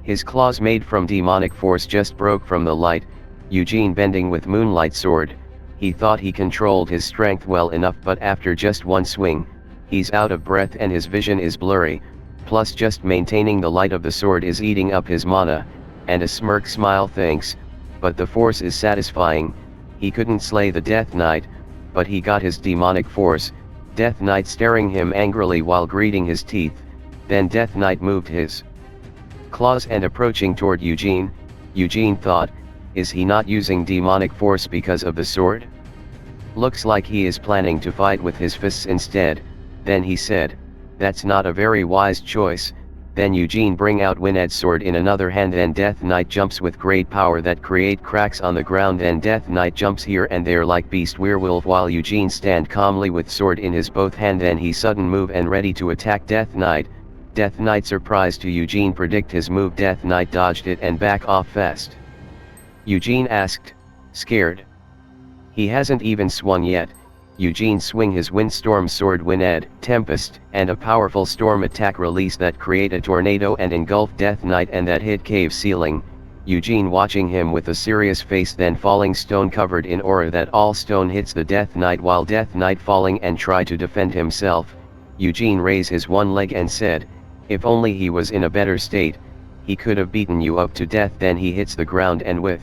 His claws made from demonic force just broke from the light. Eugene bending with moonlight sword. He thought he controlled his strength well enough, but after just one swing, he's out of breath and his vision is blurry. Plus just maintaining the light of the sword is eating up his mana, and a smirk smile thinks, but the force is satisfying. He couldn't slay the Death Knight, but he got his demonic force. Death Knight staring him angrily while greeting his teeth. Then Death Knight moved his claws and approaching toward Eugene. Eugene thought, is he not using demonic force because of the sword? Looks like he is planning to fight with his fists instead. Then he said, that's not a very wise choice. Then Eugene bring out Wined's sword in another hand. Then Death Knight jumps with great power that create cracks on the ground. Then Death Knight jumps here and there like beast werewolf while Eugene stand calmly with sword in his both hand. Then he sudden move and ready to attack Death Knight. Death Knight surprised to Eugene predict his move. Death Knight dodged it and back off fast. Eugene asked, scared? He hasn't even swung yet. Eugene swing his windstorm sword Wined, Tempest, and a powerful storm attack release that create a tornado and engulf Death Knight and that hit cave ceiling. Eugene watching him with a serious face, then falling stone covered in aura that all stone hits the Death Knight while Death Knight falling and try to defend himself. Eugene raised his one leg and said, if only he was in a better state, he could have beaten you up to death. Then he hits the ground and with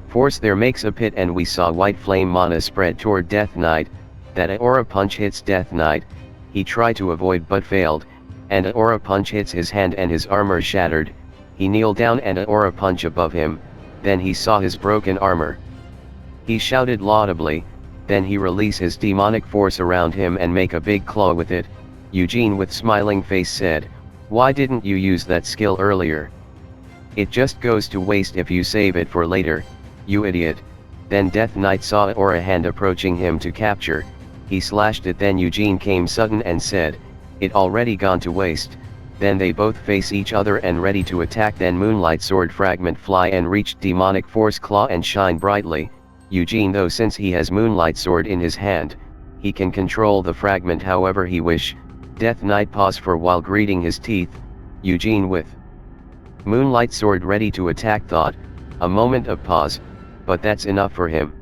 force there makes a pit and we saw white flame mana spread toward Death Knight. That aura punch hits Death Knight. He tried to avoid but failed, and a aura punch hits his hand and his armor shattered. He kneeled down and a aura punch above him. Then he saw his broken armor. He shouted laudably. Then he release his demonic force around him and make a big claw with it. Eugene with smiling face said, why didn't you use that skill earlier? It just goes to waste if you save it for later, you idiot. Then Death Knight saw aura hand approaching him to capture. He slashed it. Then Eugene came sudden and said, it already gone to waste. Then they both face each other and ready to attack. Then moonlight sword fragment fly and reach demonic force claw and shine brightly. Eugene, though, since he has moonlight sword in his hand, he can control the fragment however he wish. Death Knight pause for while greeting his teeth. Eugene with moonlight sword ready to attack thought, a moment of pause, but that's enough for him.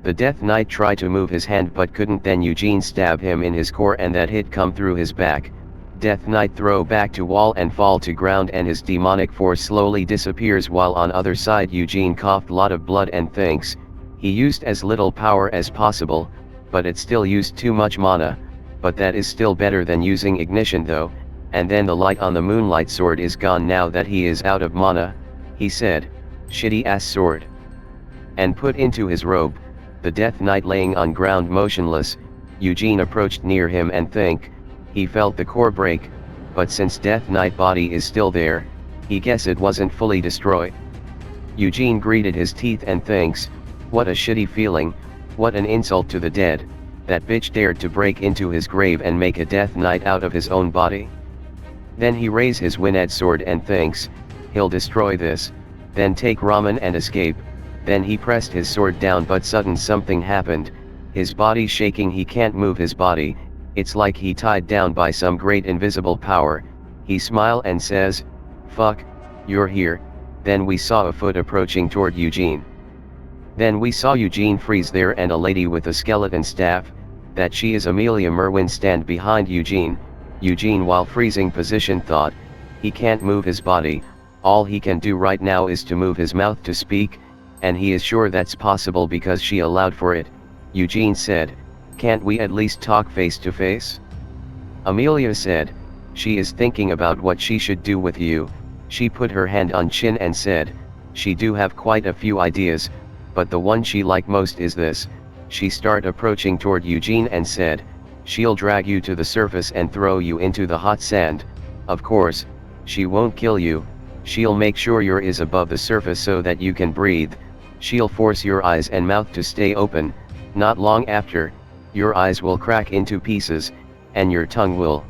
The Death Knight tried to move his hand but couldn't. Then Eugene stab him in his core and that hit come through his back. Death Knight throw back to wall and fall to ground and his demonic force slowly disappears, while on other side Eugene coughed lot of blood and thinks, he used as little power as possible, but it still used too much mana, but that is still better than using ignition though. And then the light on the moonlight sword is gone now that he is out of mana, he said, shitty ass sword. And put into his robe, the Death Knight laying on ground motionless. Eugene approached near him and think, he felt the core break, but since Death Knight body is still there, he guess it wasn't fully destroyed. Eugene greeted his teeth and thinks, what a shitty feeling, what an insult to the dead, that bitch dared to break into his grave and make a Death Knight out of his own body. Then he raise his Wined sword and thinks, he'll destroy this, then take ramen and escape. Then he pressed his sword down but sudden something happened, his body shaking, he can't move his body, it's like he tied down by some great invisible power. He smile and says, fuck, you're here. Then we saw a foot approaching toward Eugene. Then we saw Eugene freeze there and a lady with a skeleton staff, that she is Amelia Merwin stand behind Eugene. Eugene while freezing position thought, he can't move his body, all he can do right now is to move his mouth to speak, and he is sure that's possible because she allowed for it. Eugene said, can't we at least talk face to face? Amelia said, she is thinking about what she should do with you. She put her hand on chin and said, she do have quite a few ideas, but the one she like most is this. She start approaching toward Eugene and said, she'll drag you to the surface and throw you into the hot sand. Of course, she won't kill you, she'll make sure your is above the surface so that you can breathe. She'll force your eyes and mouth to stay open. Not long after, your eyes will crack into pieces, and your tongue will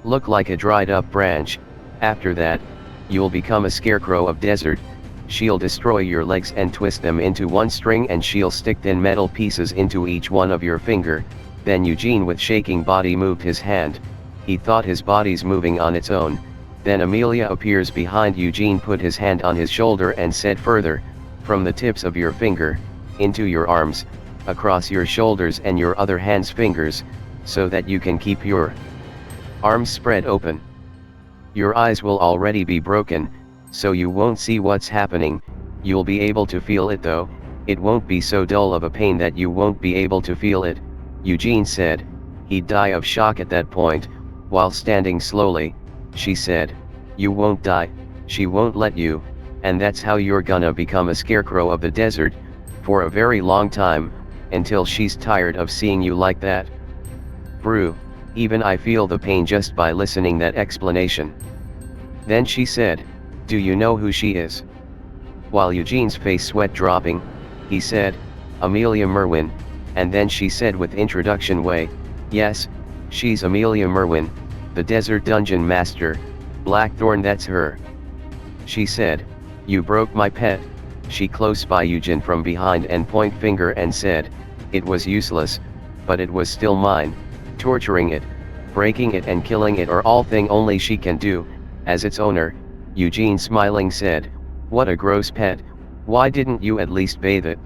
look like a dried up branch. After that, you'll become a scarecrow of desert. She'll destroy your legs and twist them into one string and she'll stick thin metal pieces into each one of your finger. Then Eugene with shaking body moved his hand. He thought his body's moving on its own. Then Amelia appears behind Eugene, put his hand on his shoulder and said further, from the tips of your finger, into your arms, across your shoulders and your other hand's fingers, so that you can keep your arms spread open. Your eyes will already be broken, so you won't see what's happening. You'll be able to feel it though, it won't be so dull of a pain that you won't be able to feel it. Eugene said, he'd die of shock at that point. While standing slowly, she said, you won't die, she won't let you, and that's how you're gonna become a scarecrow of the desert, for a very long time, until she's tired of seeing you like that. Brew, even I feel the pain just by listening that explanation. Then she said, do you know who she is? While Eugene's face sweat dropping, he said, Amelia Merwin, and then she said with introduction way, yes, she's Amelia Merwin, the desert dungeon master, Blackthorn, that's her. She said, you broke my pet. She close by Eugene from behind and point finger and said, it was useless, but it was still mine. Torturing it, breaking it and killing it are all thing only she can do, as its owner. Eugene smiling said, what a gross pet, why didn't you at least bathe it?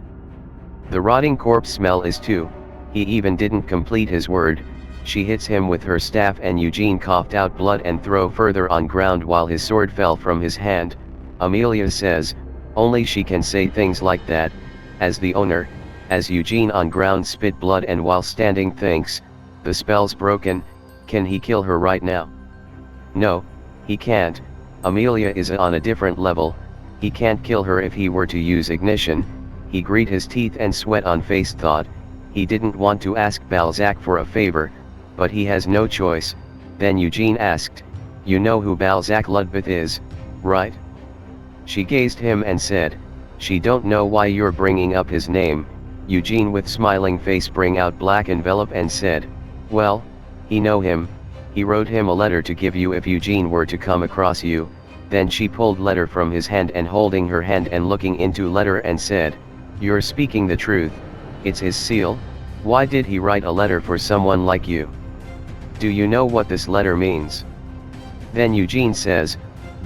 The rotting corpse smell is too. He even didn't complete his word. She hits him with her staff and Eugene coughed out blood and throw further on ground while his sword fell from his hand. Amelia says, only she can say things like that, as the owner. As Eugene on ground spit blood and while standing thinks, the spell's broken, can he kill her right now? No, he can't. Amelia is on a different level, he can't kill her if he were to use ignition. He grit his teeth and sweat on face thought, he didn't want to ask Balzac for a favor, but he has no choice. Then Eugene asked, you know who Balzac Ludwig is, right? She gazed him and said, she don't know why you're bringing up his name. Eugene with smiling face bring out black envelope and said, well, he know him, He wrote him a letter to give you if Eugene were to come across you. Then she pulled letter from his hand and holding her hand and looking into letter and said, "You're speaking the truth, it's his seal? Why did he write a letter for someone like you? Do you know what this letter means?" Then Eugene says,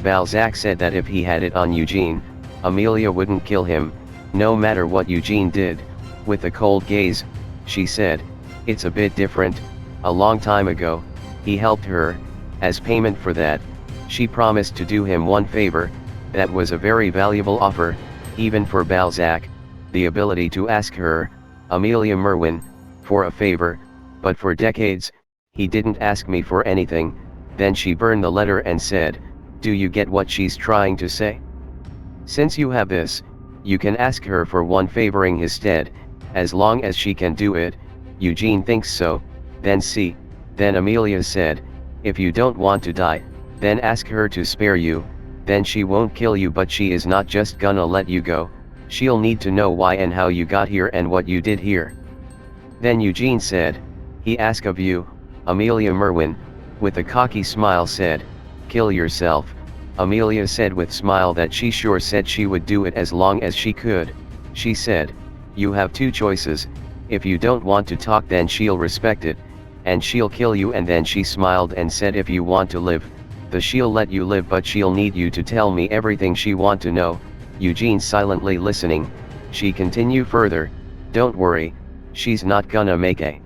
Balzac said that if he had it on Eugene, Amelia wouldn't kill him, no matter what Eugene did. With a cold gaze, she said, "It's a bit different. A long time ago, he helped her. As payment for that, she promised to do him one favor. That was a very valuable offer, even for Balzac, the ability to ask her, Amelia Merwin, for a favor, but for decades, he didn't ask me for anything." Then she burned the letter and said, "Do you get what she's trying to say? Since you have this, you can ask her for one favoring his stead, as long as she can do it." Eugene thinks so, then see. Then Amelia said, "If you don't want to die, then ask her to spare you, then she won't kill you, but she is not just gonna let you go, she'll need to know why and how you got here and what you did here." Then Eugene said, "He ask of you, Amelia Merwin," with a cocky smile said, "Kill yourself." Amelia said with smile that she sure said she would do it as long as she could. She said, "You have two choices, if you don't want to talk then she'll respect it, and she'll kill you." And then she smiled and said, "If you want to live, she'll let you live, but she'll need you to tell me everything she want to know." Eugene silently listening, she continue further, "Don't worry, she's not gonna make a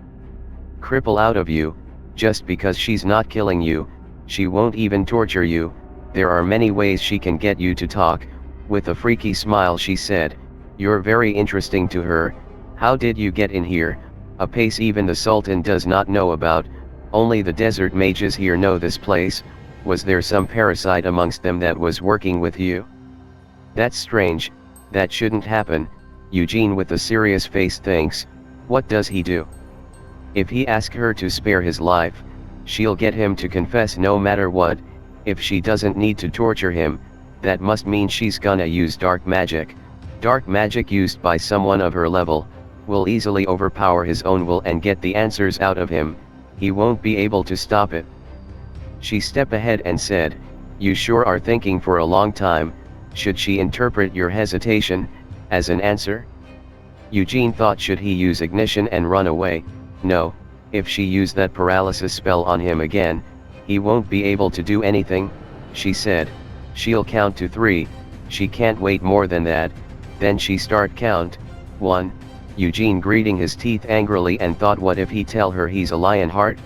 cripple out of you, just because she's not killing you, she won't even torture you, there are many ways she can get you to talk." With a freaky smile she said, "You're very interesting to her. How did you get in here? A place even the Sultan does not know about, only the desert mages here know this place. Was there some parasite amongst them that was working with you?" "That's strange, that shouldn't happen." Eugene with a serious face thinks, what does he do? If he asks her to spare his life, she'll get him to confess no matter what. If she doesn't need to torture him, that must mean she's gonna use dark magic. Dark magic used by someone of her level, will easily overpower his own will and get the answers out of him, he won't be able to stop it. She stepped ahead and said, "You sure are thinking for a long time. Should she interpret your hesitation as an answer?" Eugene thought, should he use ignition and run away? No, if she used that paralysis spell on him again, he won't be able to do anything. She said, "She'll count to 3, she can't wait more than that." Then she start count, 1. Eugene greeting his teeth angrily and thought, what if he tell her he's a Lionheart?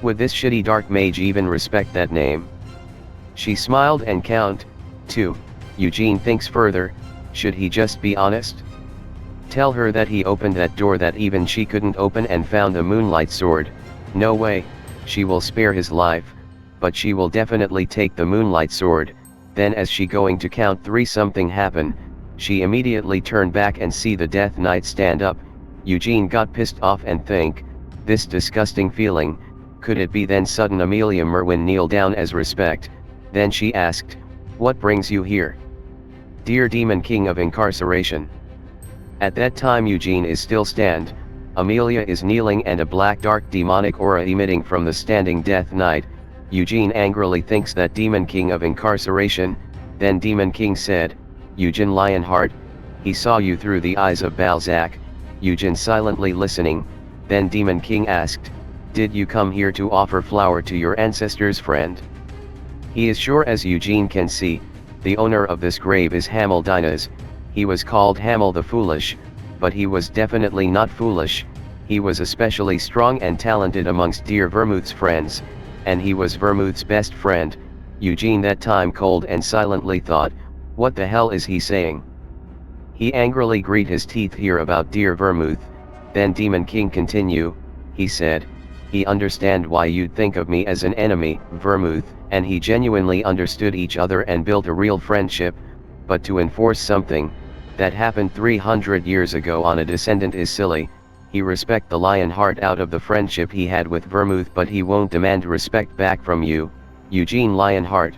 Would this shitty dark mage even respect that name? She smiled and count, 2. Eugene thinks further, should he just be honest? Tell her that he opened that door that even she couldn't open and found a moonlight sword. No way, she will spare his life, but she will definitely take the moonlight sword. Then as she going to count 3 something happen, she immediately turned back and see the Death Knight stand up. Eugene got pissed off and think, this disgusting feeling, could it be? Then sudden Amelia Merwin kneel down as respect. Then she asked, "What brings you here?" "Dear Demon King of Incarceration." At that time Eugene is still stand, Amelia is kneeling and a black dark demonic aura emitting from the standing Death Knight. Eugene angrily thinks that Demon King of Incarceration. Then Demon King said, "Eugene Lionheart, he saw you through the eyes of Balzac." Eugene silently listening. Then Demon King asked, "Did you come here to offer flower to your ancestors, friend?" He is sure as Eugene can see, the owner of this grave is Hamel Dinas. He was called Hamel the Foolish, but he was definitely not foolish. He was especially strong and talented amongst dear Vermouth's friends, and he was Vermouth's best friend. Eugene that time cold and silently thought, what the hell is he saying? He angrily grit his teeth here about dear Vermouth. Then Demon King continue, he said, he understand why you'd think of me as an enemy, Vermouth, and he genuinely understood each other and built a real friendship, but to enforce something that happened 300 years ago on a descendant is silly. He respect the Lionheart out of the friendship he had with Vermouth, but he won't demand respect back from you, Eugene Lionheart.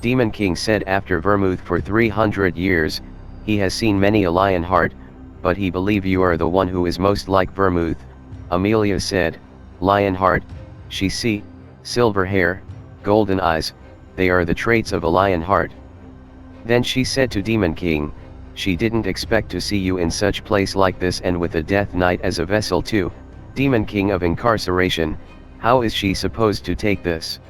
Demon King said after Vermouth for 300 years, he has seen many a Lionheart, but he believe you are the one who is most like Vermouth. Amelia said, Lionheart, she see, silver hair, golden eyes, they are the traits of a Lionheart. Then she said to Demon King, she didn't expect to see you in such place like this and with a Death Knight as a vessel too, Demon King of Incarceration, how is she supposed to take this?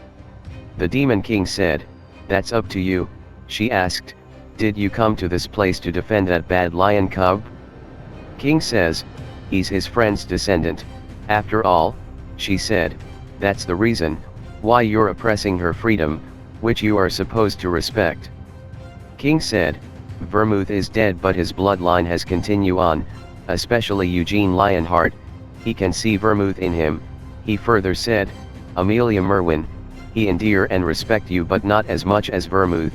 The Demon King said, that's up to you. She asked, did you come to this place to defend that bad lion cub? King says, he's his friend's descendant, after all, she said, that's the reason, why you're oppressing her freedom, which you are supposed to respect. King said, Vermouth is dead but his bloodline has continue on, especially Eugene Lionheart, he can see Vermouth in him. He further said, Amelia Merwin, he endear and respect you but not as much as Vermouth.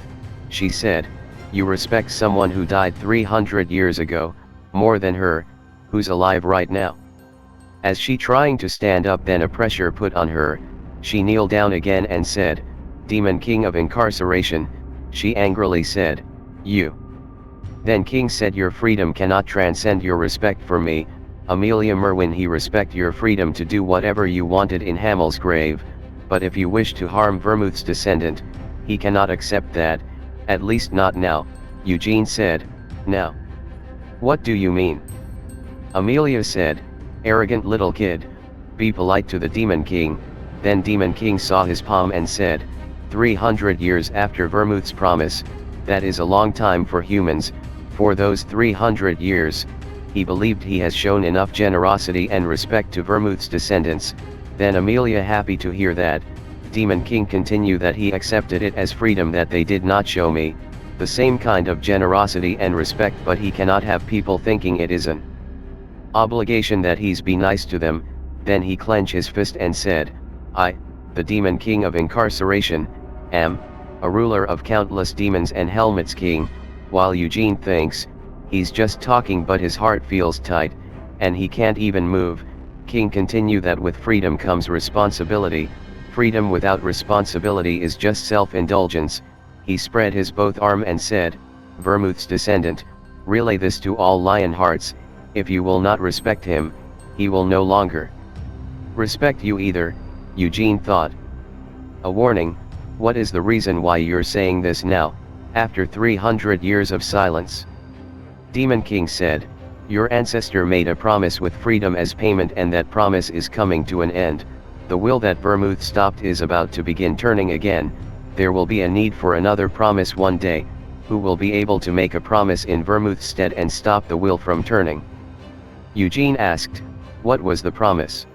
She said, you respect someone who died 300 years ago, more than her, who's alive right now. As she trying to stand up then a pressure put on her, she kneeled down again and said, Demon King of Incarceration, she angrily said, you. Then King said your freedom cannot transcend your respect for me, Amelia Merwin he respect your freedom to do whatever you wanted in Hamel's grave, but if you wish to harm Vermouth's descendant, he cannot accept that, at least not now, Eugene said, now. What do you mean? Amelia said, arrogant little kid, be polite to the Demon King. Then Demon King saw his palm and said, 300 years after Vermouth's promise, that is a long time for humans, for those 300 years, he believed he has shown enough generosity and respect to Vermouth's descendants. Then Amelia happy to hear that, Demon King continued that he accepted it as freedom that they did not show me, the same kind of generosity and respect but he cannot have people thinking it is an obligation that he's be nice to them. Then he clenched his fist and said, I, the Demon King of Incarceration, am, a ruler of countless demons and Helmet's king, while Eugene thinks, he's just talking but his heart feels tight, and he can't even move. King continue that with freedom comes responsibility, freedom without responsibility is just self-indulgence. He spread his both arm and said, Vermouth's descendant, relay this to all Lionhearts, if you will not respect him, he will no longer respect you either, Eugene thought. A warning, what is the reason why you're saying this now, after 300 years of silence? Demon King said, your ancestor made a promise with freedom as payment and that promise is coming to an end. The will that Vermouth stopped is about to begin turning again. There will be a need for another promise one day. Who will be able to make a promise in Vermouth's stead and stop the will from turning? Eugene asked, what was the promise?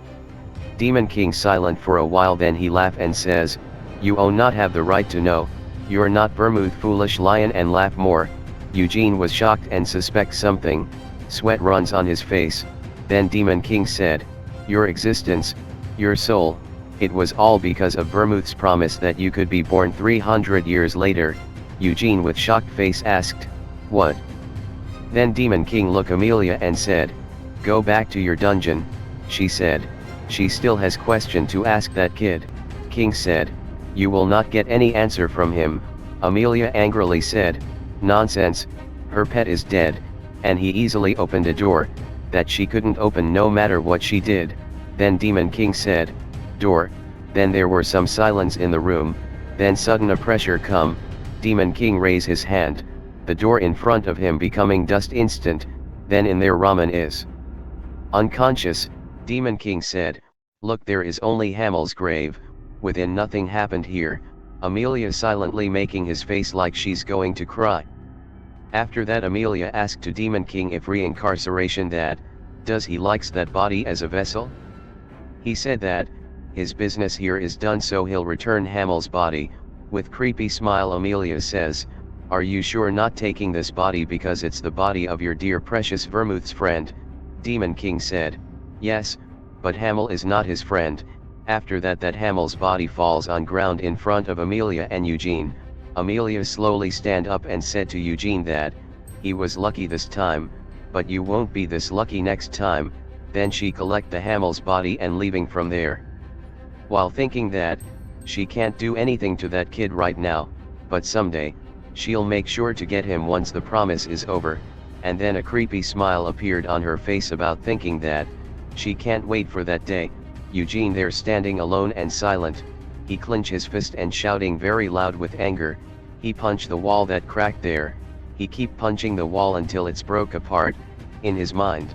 Demon King silent for a while, then he laughed and says, you own not have the right to know, you're not Vermouth foolish lion, and laugh more. Eugene was shocked and suspect something, sweat runs on his face. Then Demon King said, your existence, your soul, it was all because of Vermouth's promise that you could be born 300 years later. Eugene with shocked face asked, what? Then Demon King looked Amelia and said, go back to your dungeon, she said, she still has question to ask that kid. King said, you will not get any answer from him. Amelia angrily said, nonsense, her pet is dead, and he easily opened a door, that she couldn't open no matter what she did. Then Demon King said, door, then there were some silence in the room, then sudden a pressure come, Demon King raise his hand, the door in front of him becoming dust instant, then in there Raman is unconscious. Demon King said, look, there is only Hamel's grave, within nothing happened here. Amelia silently making his face like she's going to cry. After that Amelia asked to Demon King if reincarceration that, does he likes that body as a vessel? He said that, his business here is done so he'll return Hamel's body. With creepy smile Amelia says, are you sure not taking this body because it's the body of your dear precious Vermouth's friend? Demon King said, yes, but Hamel is not his friend. After that Hamel's body falls on ground in front of Amelia and Eugene. Amelia slowly stand up and said to Eugene that, he was lucky this time, but you won't be this lucky next time. Then she collect the Hamel's body and leaving from there. While thinking that, she can't do anything to that kid right now, but someday, she'll make sure to get him once the promise is over. And then a creepy smile appeared on her face about thinking that, she can't wait for that day. Eugene there standing alone and silent, he clenched his fist and shouting very loud with anger, he punched the wall that cracked there, he keep punching the wall until it's broke apart, in his mind.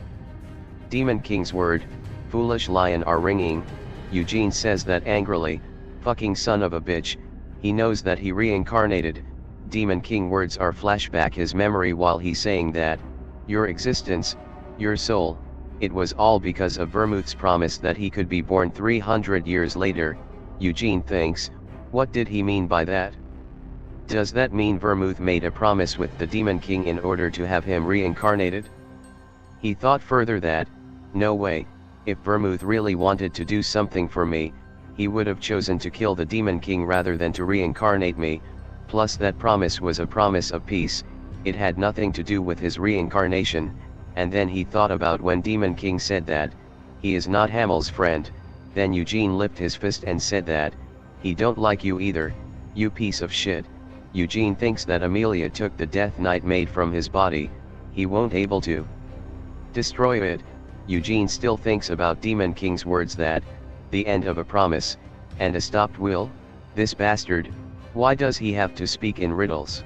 Demon King's word, foolish lion are ringing, Eugene says that angrily, fucking son of a bitch, he knows that he reincarnated, Demon King words are flashback his memory while he's saying that, your existence, your soul, it was all because of Vermouth's promise that he could be born 300 years later, Eugene thinks, what did he mean by that? Does that mean Vermouth made a promise with the Demon King in order to have him reincarnated? He thought further that, no way, if Vermouth really wanted to do something for me, he would have chosen to kill the Demon King rather than to reincarnate me, plus that promise was a promise of peace, it had nothing to do with his reincarnation, and then he thought about when Demon King said that, he is not Hamel's friend, then Eugene lifted his fist and said that, he don't like you either, you piece of shit. Eugene thinks that Amelia took the Death Knight made from his body, he won't able to destroy it. Eugene still thinks about Demon King's words that, the end of a promise, and a stopped will, this bastard, why does he have to speak in riddles?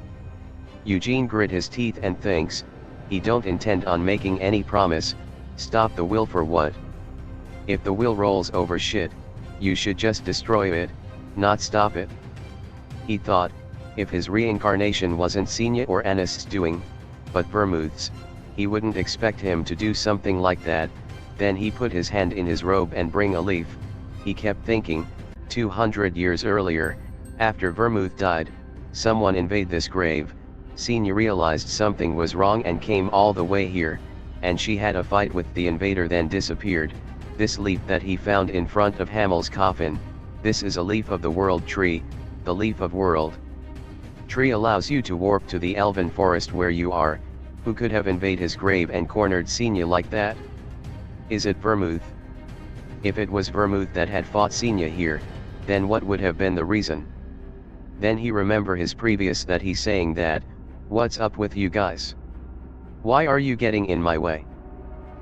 Eugene grit his teeth and thinks, he don't intend on making any promise, stop the will for what? If the will rolls over shit, you should just destroy it, not stop it. He thought, if his reincarnation wasn't Senya or Anis's doing, but Vermouth's, he wouldn't expect him to do something like that, then he put his hand in his robe and bring a leaf, he kept thinking, 200 years earlier, after Vermouth died, someone invade this grave, Senya realized something was wrong and came all the way here, and she had a fight with the invader then disappeared, this leaf that he found in front of Hamel's coffin, this is a leaf of the world tree, the leaf of world. Tree allows you to warp to the elven forest where you are, who could have invaded his grave and cornered Senya like that? Is it Vermouth? If it was Vermouth that had fought Senya here, then what would have been the reason? Then he remember his previous that he's saying that, what's up with you guys? Why are you getting in my way?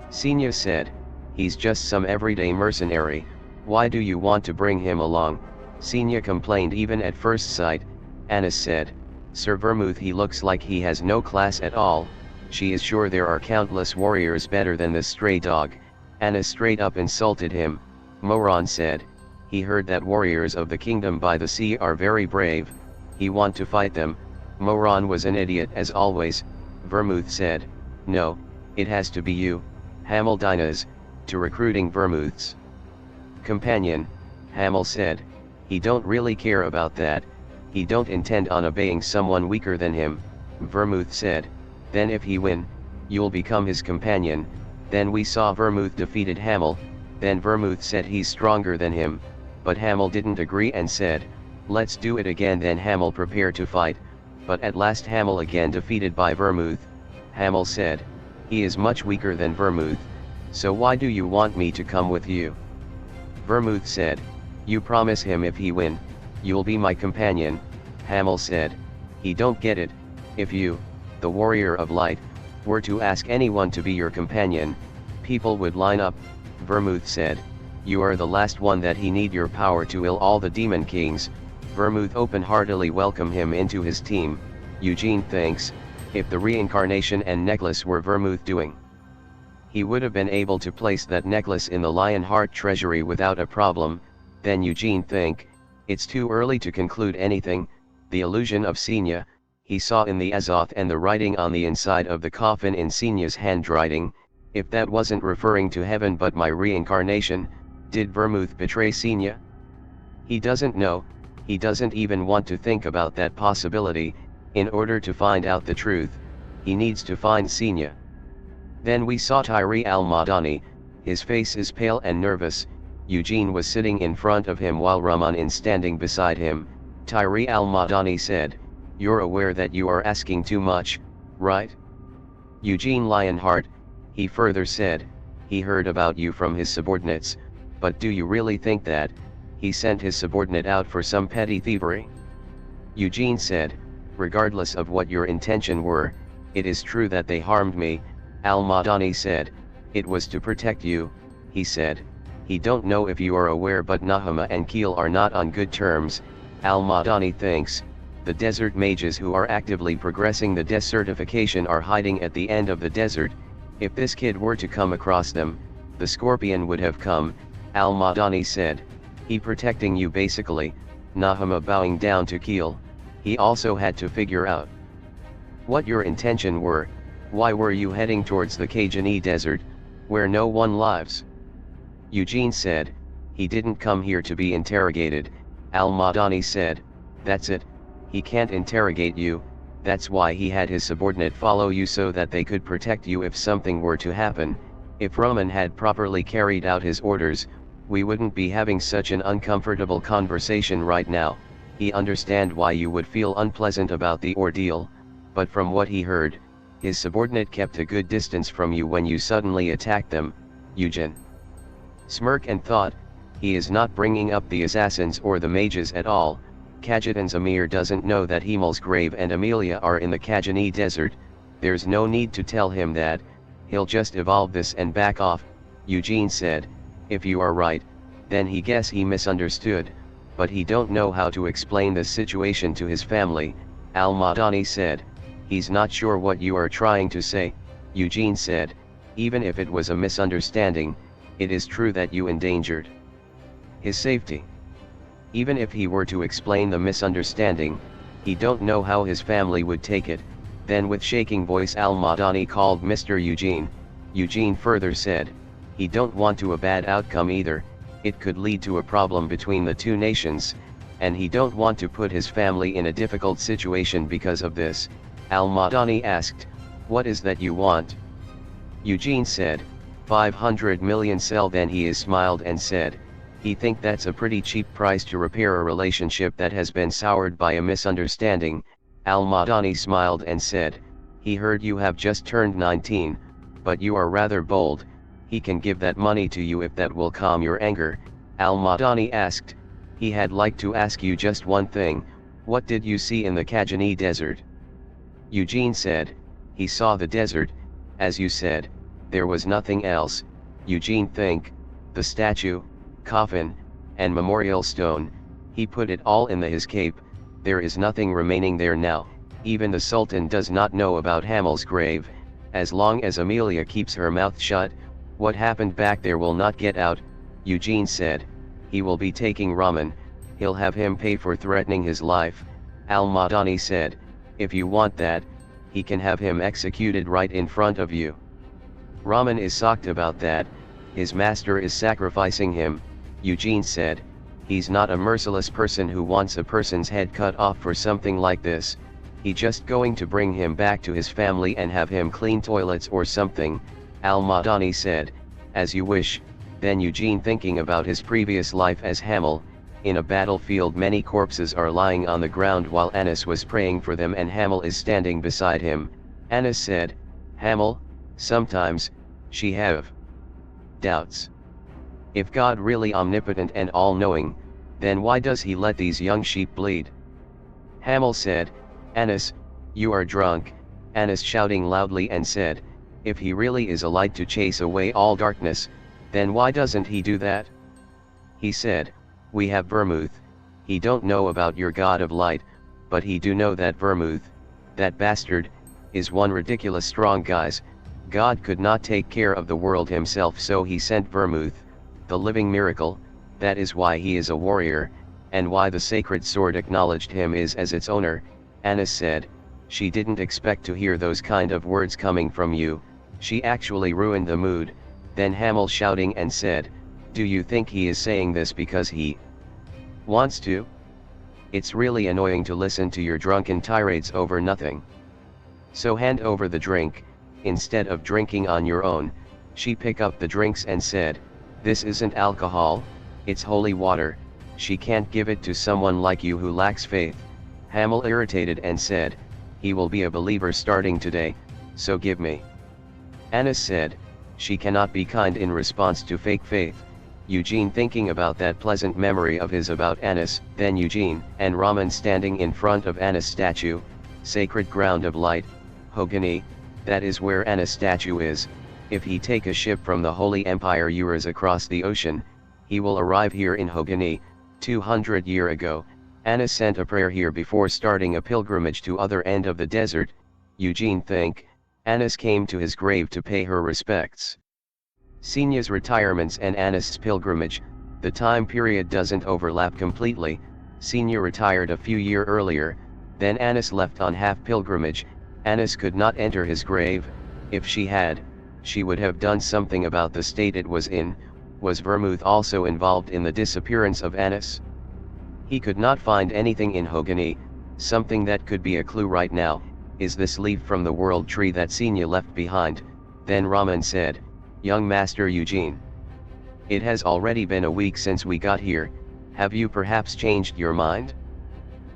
Senya said, he's just some everyday mercenary, why do you want to bring him along? Senya complained even at first sight, Anis said, Sir Vermouth he looks like he has no class at all, she is sure there are countless warriors better than this stray dog, Anis straight up insulted him, Moron said, he heard that warriors of the kingdom by the sea are very brave, he want to fight them, Moron was an idiot as always, Vermouth said, no, it has to be you, Hamel Dinas, to recruiting Vermouth's companion, Hamel said, he don't really care about that, he don't intend on obeying someone weaker than him, Vermouth said, then if he win, you'll become his companion, then we saw Vermouth defeated Hamel, then Vermouth said he's stronger than him, but Hamel didn't agree and said, let's do it again then Hamel prepared to fight, but at last Hamel again defeated by Vermouth, Hamel said, he is much weaker than Vermouth, so why do you want me to come with you? Vermouth said, you promise him if he win, you'll be my companion, Hamel said, he don't get it, if you, the warrior of light, were to ask anyone to be your companion, people would line up, Vermouth said, you are the last one that he need your power to ill all the demon kings, Vermouth open-heartedly welcome him into his team, Eugene thinks, if the reincarnation and necklace were Vermouth doing, he would have been able to place that necklace in the Lionheart treasury without a problem, then Eugene think, it's too early to conclude anything, the illusion of Senya, he saw in the Azoth and the writing on the inside of the coffin in Senya's handwriting, if that wasn't referring to heaven but my reincarnation, did Vermouth betray Senya? He doesn't know, he doesn't even want to think about that possibility, in order to find out the truth, he needs to find Senya. Then we saw Tyree al-Madani, his face is pale and nervous, Eugene was sitting in front of him while Rahman is standing beside him, Tyree al-Madani said, you're aware that you are asking too much, right? Eugene Lionheart, he further said, he heard about you from his subordinates, but do you really think that, he sent his subordinate out for some petty thievery? Eugene said, regardless of what your intention were, it is true that they harmed me, al-Madani said, it was to protect you, he said, He don't know if you are aware, but Nahuma and Keel are not on good terms. Al-Madani thinks, the desert mages who are actively progressing the desertification are hiding at the end of the desert. If this kid were to come across them, the scorpion would have come, Al-Madani said. He protecting you basically. Nahuma bowing down to Keel. He also had to figure out what your intention were. Why were you heading towards the Kajani desert, where no one lives? Eugene said, he didn't come here to be interrogated. Al-Madani said, that's it, he can't interrogate you, that's why he had his subordinate follow you so that they could protect you if something were to happen. If Roman had properly carried out his orders, we wouldn't be having such an uncomfortable conversation right now. He understand why you would feel unpleasant about the ordeal, but from what he heard, his subordinate kept a good distance from you when you suddenly attacked them. Eugene smirked and thought, he is not bringing up the assassins or the mages at all. Kajetan's Amir doesn't know that Hamel's grave and Amelia are in the Kajani desert. There's no need to tell him that, he'll just evolve this and back off. Eugene said, if you are right, then he guess he misunderstood, but he don't know how to explain this situation to his family. Al-Madani said, he's not sure what you are trying to say. Eugene said, even if it was a misunderstanding, it is true that you endangered his safety. Even if he were to explain the misunderstanding, he don't know how his family would take it. Then with shaking voice Al-Madani called Mr. Eugene. Eugene further said, he don't want to a bad outcome either, it could lead to a problem between the two nations, and he don't want to put his family in a difficult situation because of this. Al-Madani asked, what is that you want? Eugene said, 500 million sell. Then he smiled and said, he think that's a pretty cheap price to repair a relationship that has been soured by a misunderstanding. Al-Madani smiled and said, he heard you have just turned 19, but you are rather bold, he can give that money to you if that will calm your anger. Al-Madani asked, he had like to ask you just one thing, what did you see in the Kajani desert? Eugene said, he saw the desert, as you said, there was nothing else. Eugene think, the statue, coffin, and memorial stone, he put it all in his cape, there is nothing remaining there now, even the Sultan does not know about Hamel's grave. As long as Amelia keeps her mouth shut, what happened back there will not get out. Eugene said, he will be taking Rahman, he'll have him pay for threatening his life. Al-Madani said, if you want that, he can have him executed right in front of you. Rahman is shocked about that, his master is sacrificing him. Eugene said, he's not a merciless person who wants a person's head cut off for something like this, he just going to bring him back to his family and have him clean toilets or something. Al-Madani said, as you wish. Then Eugene thinking about his previous life as Hamel, in a battlefield many corpses are lying on the ground while Anas was praying for them and Hamel is standing beside him. Anas said, Hamel, sometimes, she have doubts. If God really omnipotent and all-knowing, then why does he let these young sheep bleed? Hamel said, Anas, you are drunk. Anas shouting loudly and said, if he really is a light to chase away all darkness, then why doesn't he do that? He said, we have Vermouth, he don't know about your god of light, but he do know that Vermouth, that bastard, is one ridiculous strong guys. God could not take care of the world himself, so he sent Vermouth, the living miracle. That is why he is a warrior, and why the sacred sword acknowledged him is as its owner. Anas said, she didn't expect to hear those kind of words coming from you, she actually ruined the mood. Then Hamel shouting and said, do you think he is saying this because he wants to? It's really annoying to listen to your drunken tirades over nothing. So hand over the drink, instead of drinking on your own. She picked up the drinks and said, this isn't alcohol, it's holy water, she can't give it to someone like you who lacks faith. Hamel irritated and said, he will be a believer starting today, so give me. Anas said, she cannot be kind in response to fake faith. Eugene thinking about that pleasant memory of his about Anas. Then Eugene and Rahman standing in front of Anas statue, sacred ground of light, Hogani, that is where Anas statue is. If he take a ship from the Holy Empire Eurus across the ocean, He will arrive here in Hogani, 200 years ago. Anis sent a prayer here before starting a pilgrimage to other end of the desert. Eugene think, Anis came to his grave to pay her respects. Senya's retirements and Anis' pilgrimage, the time period doesn't overlap completely. Senya retired a few years earlier, then Anis left on half pilgrimage. Anis could not enter his grave. If she had, she would have done something about the state it was in. Was Vermouth also involved in the disappearance of Anis? He could not find anything in Hogani, something that could be a clue right now. Is this leaf from the world tree that Senya left behind? Then Raman said, Young Master Eugene. It has already been a week since we got here. Have you perhaps changed your mind?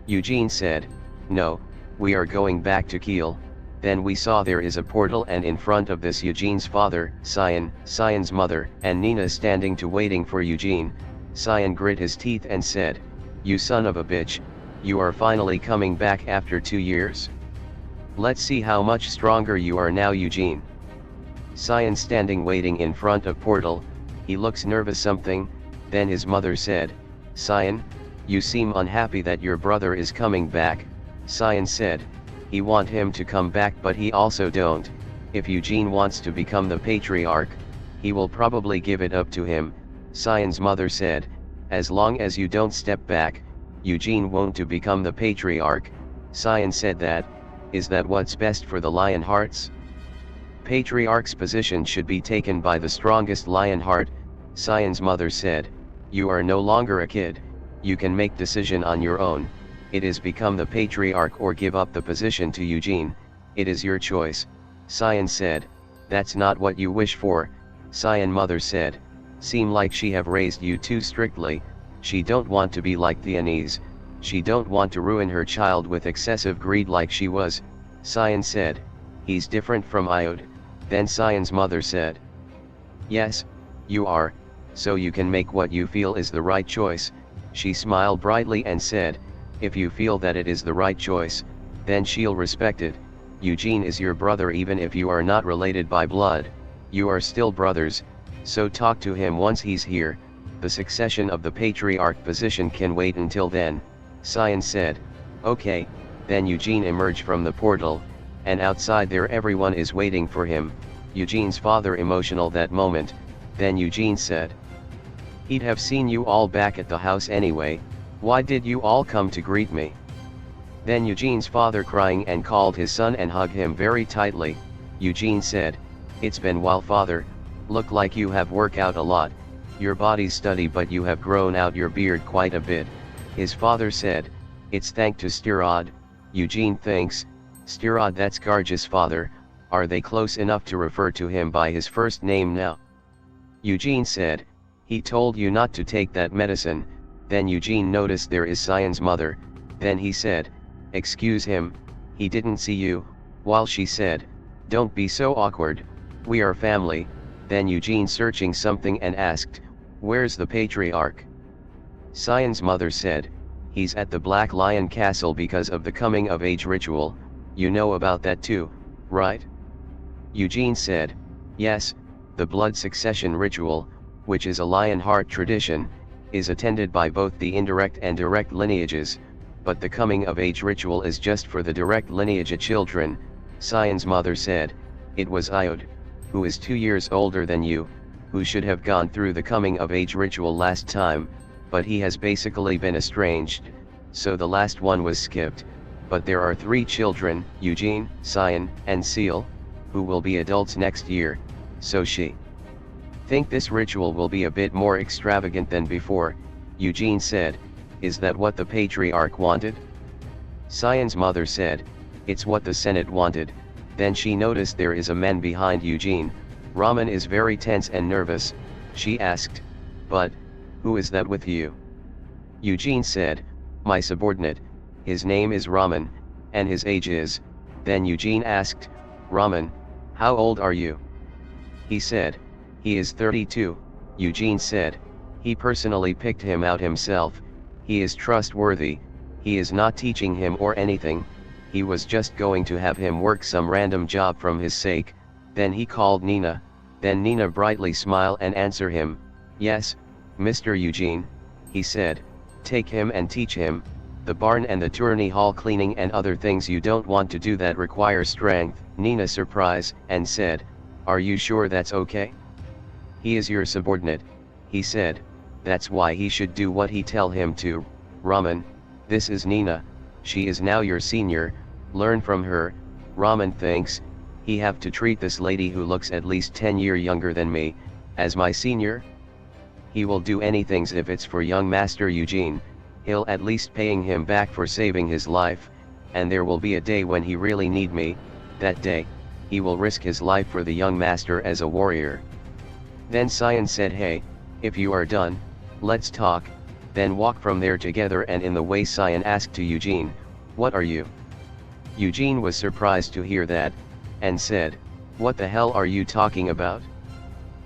Eugene said, No, we are going back to Kiel. Then we saw there is a portal, and in front of this Eugene's father, Cyan's mother, and Nina standing to waiting for Eugene. Cyan grit his teeth and said, You son of a bitch, you are finally coming back after 2 years? Let's see how much stronger you are now, Eugene. Cyan standing waiting in front of portal, he looks nervous something. Then his mother said, Cyan, you seem unhappy that your brother is coming back. Cyan said, he want him to come back, but he also don't. If Eugene wants to become the patriarch, he will probably give it up to him. Cyan's mother said, as long as you don't step back, Eugene won't to become the patriarch. Cyan said that, is that what's best for the Lionhearts? Patriarch's position should be taken by the strongest Lionheart. Cyan's mother said, you are no longer a kid, you can make decision on your own. It is become the patriarch or give up the position to Eugene. It is your choice. Cyan said, that's not what you wish for. Cyan mother said, seem like she have raised you too strictly. She don't want to be like Theanese. She don't want to ruin her child with excessive greed like she was. Cyan said, he's different from Iode. Then Cyan's mother said, yes, you are, so you can make what you feel is the right choice. She smiled brightly and said, if you feel that it is the right choice, then she'll respect it. Eugene is your brother even if you are not related by blood. You are still brothers, so talk to him once he's here. The succession of the patriarch position can wait until then. Cyan said, okay. Then Eugene emerged from the portal, and outside there everyone is waiting for him. Eugene's father emotional that moment. Then Eugene said, he'd have seen you all back at the house anyway. Why did you all come to greet me? Then Eugene's father crying and called his son and hugged him very tightly. Eugene said, it's been while father, look like you have worked out a lot. Your body's steady but you have grown out your beard quite a bit. His father said, it's thanks to steroid. Eugene thinks, steroid, that's gorgeous father, are they close enough to refer to him by his first name now? Eugene said, he told you not to take that medicine. Then Eugene noticed there is Cyan's mother. Then he said, excuse him, he didn't see you. While she said, don't be so awkward, we are family. Then Eugene searching something and asked, where's the patriarch? Cyan's mother said, he's at the Black Lion Castle because of the coming of age ritual. You know about that too, right? Eugene said, yes, the blood succession ritual, which is a Lionheart tradition, is attended by both the indirect and direct lineages, but the coming of age ritual is just for the direct lineage children. Cyan's mother said, it was Iode, who is 2 years older than you, who should have gone through the coming of age ritual last time, but he has basically been estranged, so the last one was skipped. But there are 3 children, Eugene, Cyan, and Seal, who will be adults next year, so she think this ritual will be a bit more extravagant than before. Eugene said, is that what the patriarch wanted? Cyan's mother said, it's what the Senate wanted. Then she noticed there is a man behind Eugene. Raman is very tense and nervous. She asked, but, who is that with you? Eugene said, my subordinate, his name is Raman, and his age is. Then Eugene asked, Raman, how old are you? He said, he is 32. Eugene said, he personally picked him out himself. He is trustworthy. He is not teaching him or anything. He was just going to have him work some random job from his sake. Then he called Nina. Then Nina brightly smile and answer him, yes, Mr. Eugene, he said, take him and teach him, the barn and the tourney hall cleaning and other things you don't want to do that require strength. Nina surprised, and said, are you sure that's okay? He is your subordinate, he said, that's why he should do what he tell him to. Raman, this is Nina, she is now your senior, learn from her. Raman thinks, he have to treat this lady who looks at least 10 years younger than me, as my senior? He will do anything if it's for young Master Eugene, he'll at least paying him back for saving his life, and there will be a day when he really need me, that day, he will risk his life for the young master as a warrior. Then Cyan said, hey, if you are done, let's talk, then walk from there together. And in the way Cyan asked to Eugene, what are you? Eugene was surprised to hear that, and said, what the hell are you talking about?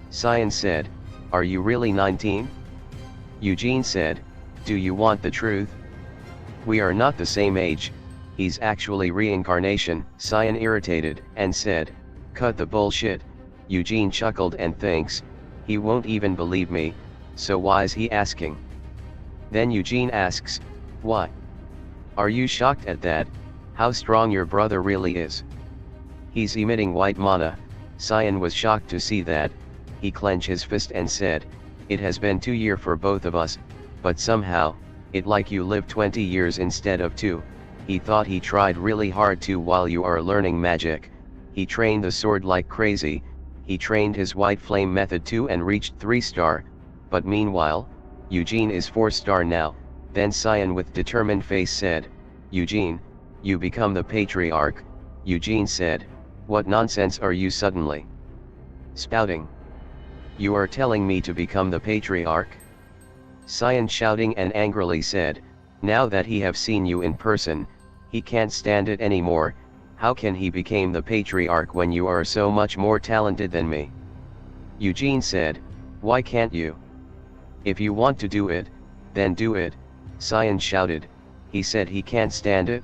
Cyan said, are you really 19? Eugene said, do you want the truth? We are not the same age, he's actually reincarnation. Cyan irritated, and said, cut the bullshit. Eugene chuckled and thinks, he won't even believe me, so why's he asking? Then Eugene asks, why? Are you shocked at that, how strong your brother really is? He's emitting white mana. Cyan was shocked to see that, he clenched his fist and said, it has been 2 years for both of us, but somehow, it like you live 20 years instead of 2, he thought he tried really hard too while you are learning magic, he trained the sword like crazy, he trained his white flame method too and reached 3-star, but meanwhile, Eugene is 4-star now. Then Cyan with determined face said, Eugene, you become the patriarch. Eugene said, what nonsense are you suddenly spouting? You are telling me to become the patriarch? Cyan shouting and angrily said, now that he have seen you in person, he can't stand it anymore. How can he become the patriarch when you are so much more talented than me? Eugene said, why can't you? If you want to do it, then do it. Cyan shouted, he said he can't stand it?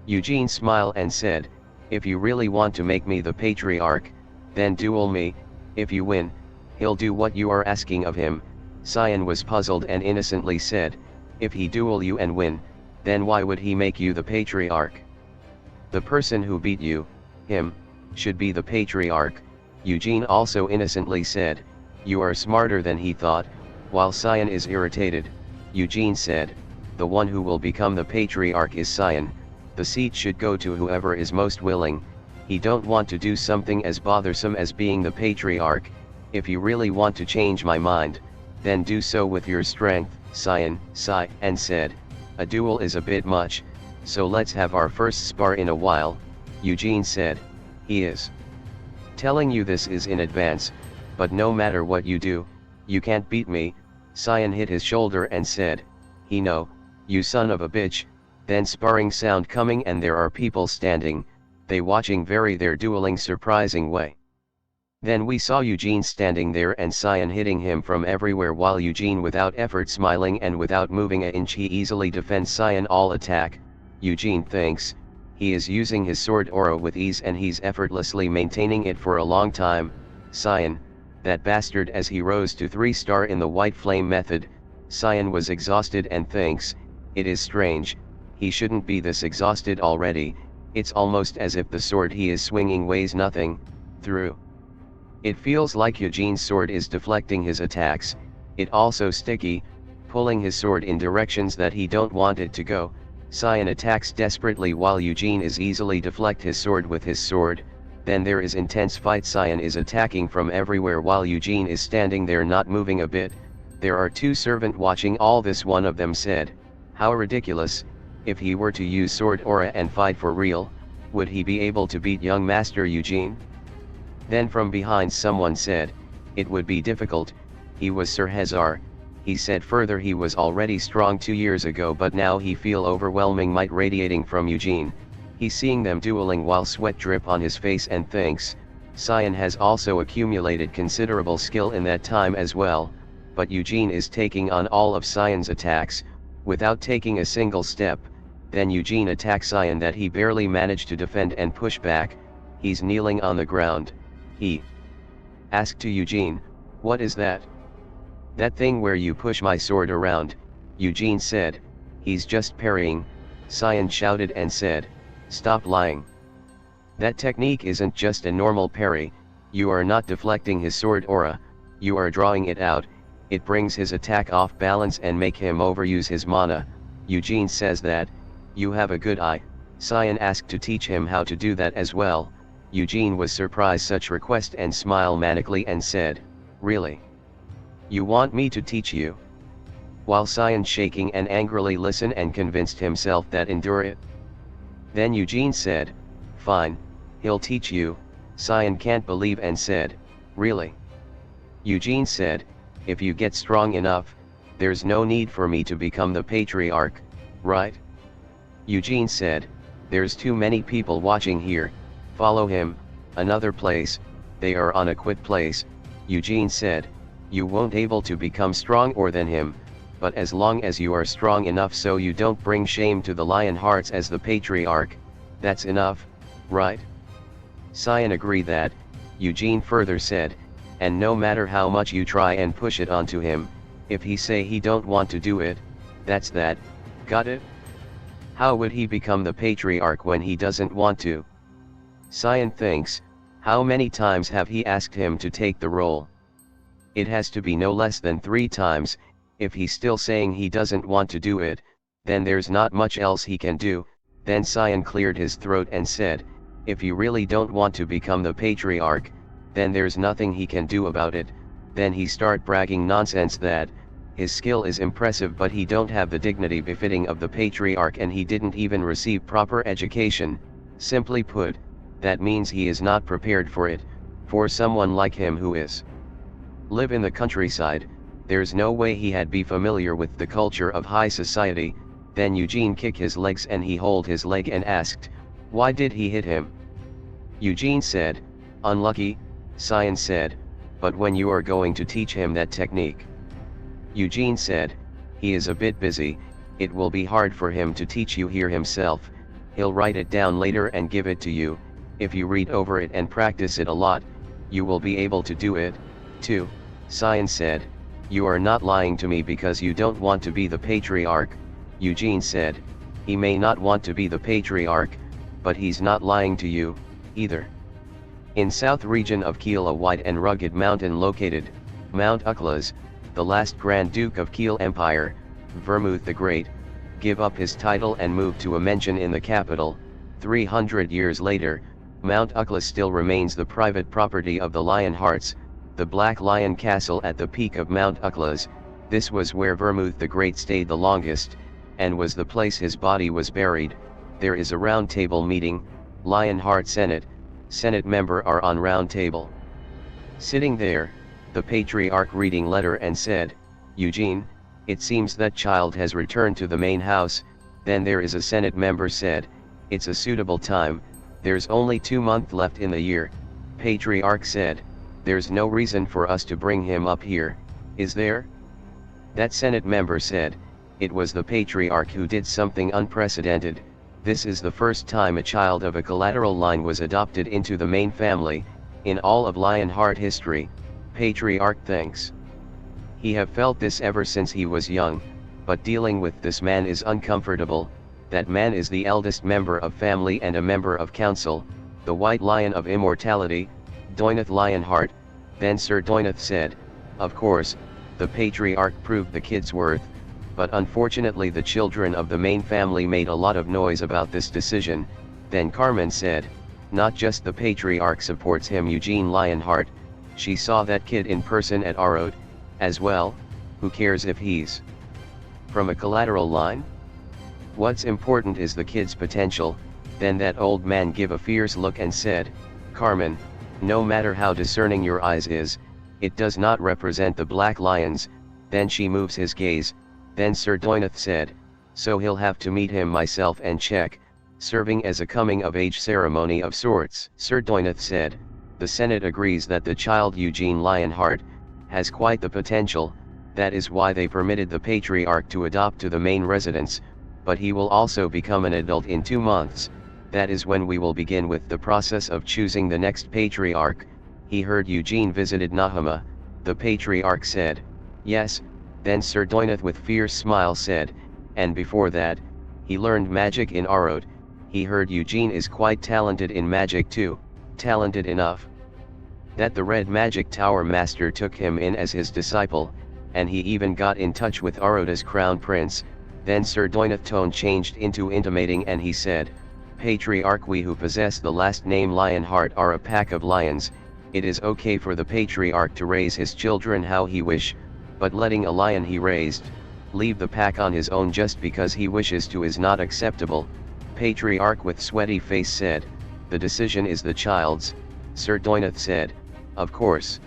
Eugene smiled and said, if you really want to make me the patriarch, then duel me. If you win, he'll do what you are asking of him. Cyan was puzzled and innocently said, if he duel you and win, then why would he make you the patriarch? The person who beat you, him, should be the patriarch. Eugene also innocently said, you are smarter than he thought. While Cyan is irritated, Eugene said, the one who will become the patriarch is Cyan, the seat should go to whoever is most willing. He don't want to do something as bothersome as being the patriarch. If you really want to change my mind, then do so with your strength. Cyan sighed and said, a duel is a bit much, so let's have our first spar in a while. Eugene said, he is telling you this is in advance, but no matter what you do, you can't beat me. Cyan hit his shoulder and said, he know, you son of a bitch. Then sparring sound coming and there are people standing, they watching their dueling surprising way. Then we saw Eugene standing there and Cyan hitting him from everywhere while Eugene without effort smiling and without moving an inch he easily defends Cyan all attack. Eugene thinks, he is using his sword aura with ease and he's effortlessly maintaining it for a long time. Cyan, that bastard. As he rose to 3-star in the white flame method, Cyan was exhausted and thinks, it is strange, he shouldn't be this exhausted already, it's almost as if the sword he is swinging weighs nothing, through. It feels like Eugene's sword is deflecting his attacks, it also sticky, pulling his sword in directions that he don't want it to go. Cyan attacks desperately while Eugene is easily deflect his sword with his sword, then there is intense fight. Cyan is attacking from everywhere while Eugene is standing there not moving a bit. There are 2 servants watching all this. One of them said, how ridiculous, if he were to use sword aura and fight for real, would he be able to beat young Master Eugene? Then from behind someone said, it would be difficult, he was Sir Hazar. He said further he was already strong 2 years ago but now he feel overwhelming might radiating from Eugene. He's seeing them dueling while sweat drip on his face and thinks, Cyan has also accumulated considerable skill in that time as well, but Eugene is taking on all of Cyan's attacks, without taking a single step. Then Eugene attacks Cyan that he barely managed to defend and push back. He's kneeling on the ground. He asked to Eugene, what is that? That thing where you push my sword around, Eugene said. He's just parrying, Cyan shouted and said. Stop lying. That technique isn't just a normal parry, you are not deflecting his sword aura, you are drawing it out, it brings his attack off balance and make him overuse his mana. Eugene says that. You have a good eye. Cyan asked to teach him how to do that as well. Eugene was surprised such request and smiled manically and said, really? You want me to teach you? While Cyan shaking and angrily listened and convinced himself that endure it. Then Eugene said, fine, he'll teach you. Cyan can't believe and said, really? Eugene said, if you get strong enough, there's no need for me to become the patriarch, right? Eugene said, there's too many people watching here, follow him, another place, they are on a quit place. Eugene said, you won't able to become stronger than him, but as long as you are strong enough so you don't bring shame to the Lionhearts as the patriarch, that's enough, right? Cyan agreed that. Eugene further said, and no matter how much you try and push it onto him, if he say he don't want to do it, that's that, got it? How would he become the patriarch when he doesn't want to? Cyan thinks, how many times have he asked him to take the role? It has to be no less than 3 times, if he's still saying he doesn't want to do it, then there's not much else he can do. Then Cyan cleared his throat and said, if you really don't want to become the patriarch, then there's nothing he can do about it. Then he start bragging nonsense that, his skill is impressive but he don't have the dignity befitting of the patriarch and he didn't even receive proper education. Simply put, that means he is not prepared for it, for someone like him who is live in the countryside, there's no way he had be familiar with the culture of high society. Then Eugene kicked his legs and he hold his leg and asked, why did he hit him? Eugene said, unlucky. Cyan said, but when you are going to teach him that technique? Eugene said, he is a bit busy, it will be hard for him to teach you here himself, he'll write it down later and give it to you, if you read over it and practice it a lot, you will be able to do it, too. Cyan said, you are not lying to me because you don't want to be the patriarch. Eugene said, he may not want to be the patriarch, but he's not lying to you, either. In south region of Kiel, a wide and rugged mountain located, Mount Uklas, the last Grand Duke of Kiel Empire, Vermouth the Great, give up his title and move to a mansion in the capital. 300 years later, Mount Uklas still remains the private property of the Lionhearts, the Black Lion Castle at the peak of Mount Uklas. This was where Vermouth the Great stayed the longest, and was the place his body was buried. There is a round table meeting, Lionheart Senate member are on round table. Sitting there, the patriarch reading letter and said, Eugene, it seems that child has returned to the main house. Then there is a Senate member said, it's a suitable time, there's only 2 months left in the year. Patriarch said, there's no reason for us to bring him up here, is there? That Senate member said, it was the patriarch who did something unprecedented. This is the first time a child of a collateral line was adopted into the main family, in all of Lionheart history. Patriarch thinks. He have felt this ever since he was young, but dealing with this man is uncomfortable. That man is the eldest member of family and a member of council, the White Lion of Immortality, Doinath Lionheart. Then Sir Doinath said, of course, the patriarch proved the kid's worth, but unfortunately the children of the main family made a lot of noise about this decision. Then Carmen said, not just the patriarch supports him, Eugene Lionheart, she saw that kid in person at Arod, as well. Who cares if he's from a collateral line? What's important is the kid's potential. Then that old man gave a fierce look and said, Carmen, no matter how discerning your eyes is, it does not represent the black lions. Then she moves his gaze. Then Sir Doinath said, so he'll have to meet him myself and check, serving as a coming of age ceremony of sorts. Sir Doinath said, the Senate agrees that the child Eugene Lionheart has quite the potential, that is why they permitted the patriarch to adopt to the main residence, but he will also become an adult in 2 months, that is when we will begin with the process of choosing the next patriarch. He heard Eugene visited Nahama. The patriarch said, Yes, then Sir Doinath with fierce smile said, and before that, he learned magic in Arod. He heard Eugene is quite talented in magic too, talented enough that the Red Magic Tower Master took him in as his disciple, and he even got in touch with Aroda's crown prince. Then Sir Doinath's tone changed into intimating and he said, Patriarch, we who possess the last name Lionheart are a pack of lions. It is okay for the Patriarch to raise his children how he wish, but letting a lion he raised leave the pack on his own just because he wishes to is not acceptable. Patriarch with sweaty face said, the decision is the child's. Sir Doinath said, of course.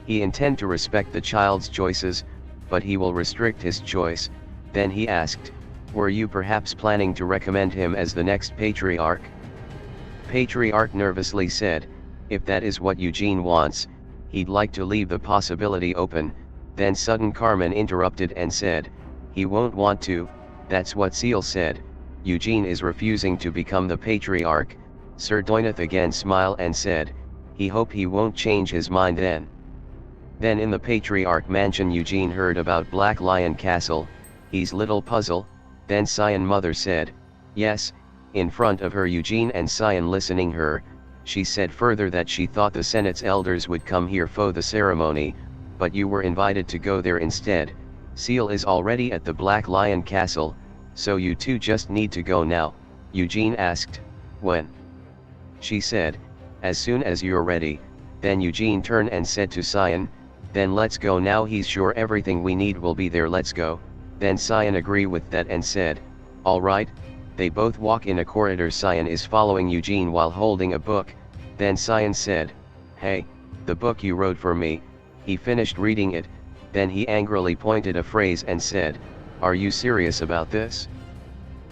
He intend to respect the child's choices, but he will restrict his choice. Then he asked, were you perhaps planning to recommend him as the next Patriarch? Patriarch nervously said, if that is what Eugene wants, he'd like to leave the possibility open. Then sudden Carmen interrupted and said, he won't want to, that's what Seal said, Eugene is refusing to become the Patriarch. Sir Doinath again smiled and said, he hope he won't change his mind then. Then in the Patriarch mansion Eugene heard about Black Lion Castle, he's little puzzle. Then Cyan mother said, yes, in front of her Eugene and Cyan listening her, she said further that she thought the Senate's elders would come here for the ceremony, but you were invited to go there instead. Seal is already at the Black Lion Castle, so you two just need to go now. Eugene asked, when? She said, as soon as you're ready. Then Eugene turned and said to Cyan, then let's go now, he's sure everything we need will be there, let's go. Then Cyan agreed with that and said, alright. They both walk in a corridor. Cyan is following Eugene while holding a book. Then Cyan said, hey, the book you wrote for me. He finished reading it, then he angrily pointed a phrase and said, are you serious about this?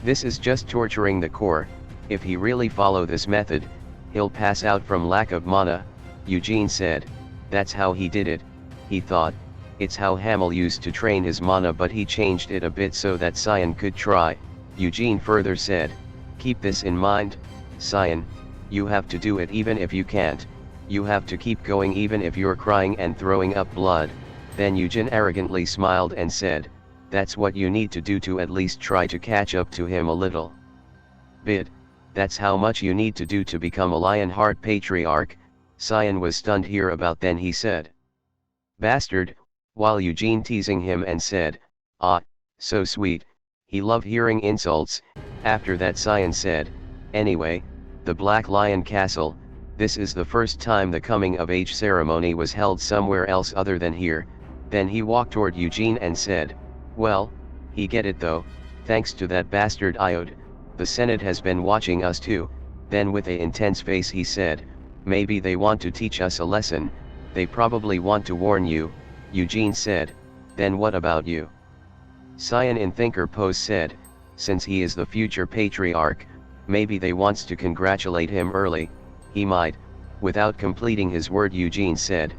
This is just torturing the core. If he really follow this method, he'll pass out from lack of mana. Eugene said, that's how he did it. He thought, it's how Hamel used to train his mana, but he changed it a bit so that Cyan could try. Eugene further said, keep this in mind, Cyan, you have to do it even if you can't. You have to keep going even if you're crying and throwing up blood. Then Eugene arrogantly smiled and said, that's what you need to do to at least try to catch up to him a little bit. That's how much you need to do to become a Lionheart Patriarch. Cyan was stunned here about. Then he said, bastard, while Eugene teasing him and said, ah, so sweet. He loved hearing insults. After that Cyan said, anyway, the Black Lion Castle, this is the first time the coming of age ceremony was held somewhere else other than here. Then he walked toward Eugene and said, well, he get it though, thanks to that bastard Iode. The Senate has been watching us too. Then with an intense face he said, maybe they want to teach us a lesson, they probably want to warn you. Eugene said, then what about you? Cyan in thinker pose said, since he is the future Patriarch, maybe they wants to congratulate him early. He might. Without completing his word Eugene said,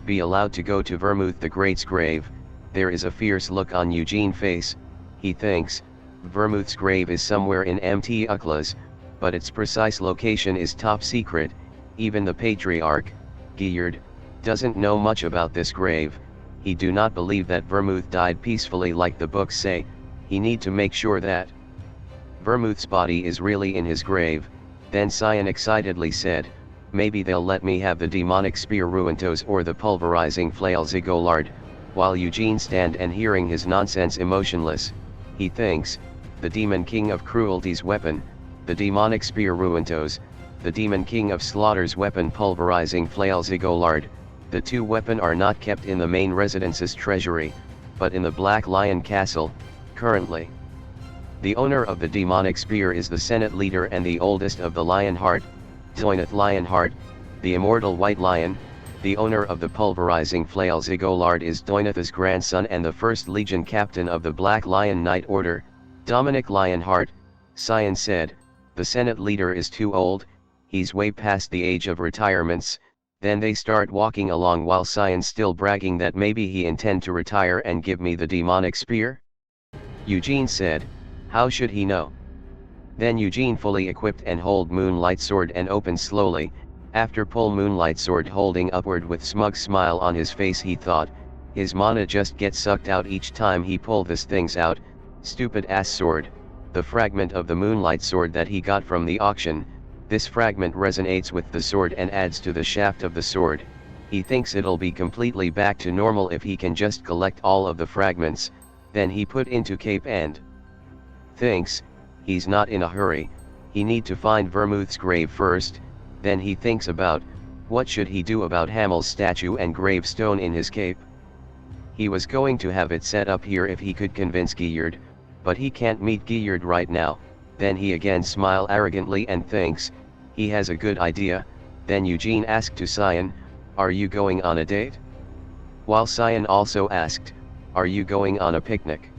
be allowed to go to Vermouth the Great's grave. There is a fierce look on Eugene's face. He thinks, Vermouth's grave is somewhere in Mt. Uklas, but its precise location is top secret. Even the Patriarch, Geard, doesn't know much about this grave. He do not believe that Vermouth died peacefully like the books say. He need to make sure that Vermouth's body is really in his grave. Then Cyan excitedly said, maybe they'll let me have the demonic spear Ruintos or the pulverizing flail Zigolard. While Eugene stand and hearing his nonsense emotionless, he thinks, the demon king of cruelty's weapon, the demonic spear Ruintos, the demon king of slaughter's weapon pulverizing flail Zigolard. The two weapons are not kept in the main residence's treasury, but in the Black Lion Castle, currently. The owner of the demonic spear is the Senate leader and the oldest of the Lionheart, Doinath Lionheart, the immortal White Lion. The owner of the pulverizing flail Zigolard is Doinath's grandson and the first Legion captain of the Black Lion Knight Order, Dominic Lionheart. Cyan said, the Senate leader is too old, he's way past the age of retirements. Then they start walking along while Cyan's still bragging that maybe he intend to retire and give me the demonic spear. Eugene said, how should he know? Then Eugene fully equipped and hold moonlight sword and open slowly. After pull moonlight sword holding upward with smug smile on his face he thought, His mana just gets sucked out each time he pull this things out, stupid ass sword, the fragment of the moonlight sword that he got from the auction. This fragment resonates with the sword and adds to the shaft of the sword. He thinks it'll be completely back to normal if he can just collect all of the fragments, then he put into cape and thinks, he's not in a hurry, he need to find Vermouth's grave first. Then he thinks about, what should he do about Hamel's statue and gravestone in his cape? He was going to have it set up here if he could convince Gillard, but he can't meet Gillard right now. Then he again smile arrogantly and thinks, he has a good idea. Then Eugene asked to Cyan, are you going on a date? While Cyan also asked, are you going on a picnic?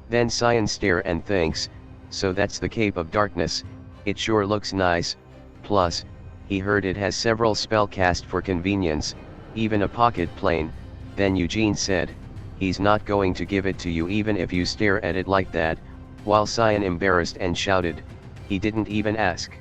Then Cyan stare and thinks, so that's the Cape of Darkness, it sure looks nice, plus, he heard it has several spell cast for convenience, even a pocket plane. Then Eugene said, he's not going to give it to you even if you stare at it like that, while Cyan embarrassed and shouted, he didn't even ask.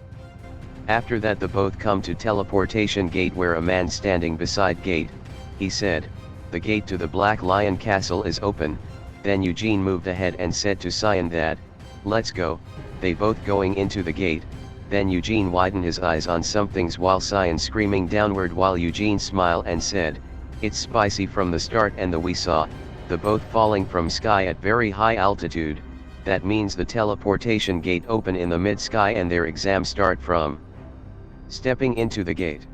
After that the both come to teleportation gate where a man standing beside gate, he said, the gate to the Black Lion Castle is open. Then Eugene moved ahead and said to Cyan that, let's go. They both going into the gate. Then Eugene widened his eyes on somethings while Cyan screaming downward while Eugene smiled and said, it's spicy from the start and we saw, the both falling from sky at very high altitude, that means the teleportation gate open in the mid-sky and their exam start from stepping into the gate.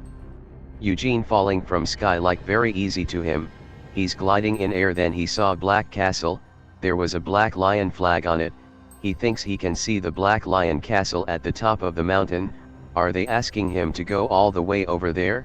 Eugene falling from sky like very easy to him, he's gliding in air then he saw Black Castle, there was a black lion flag on it, he thinks he can see the Black Lion Castle at the top of the mountain, are they asking him to go all the way over there?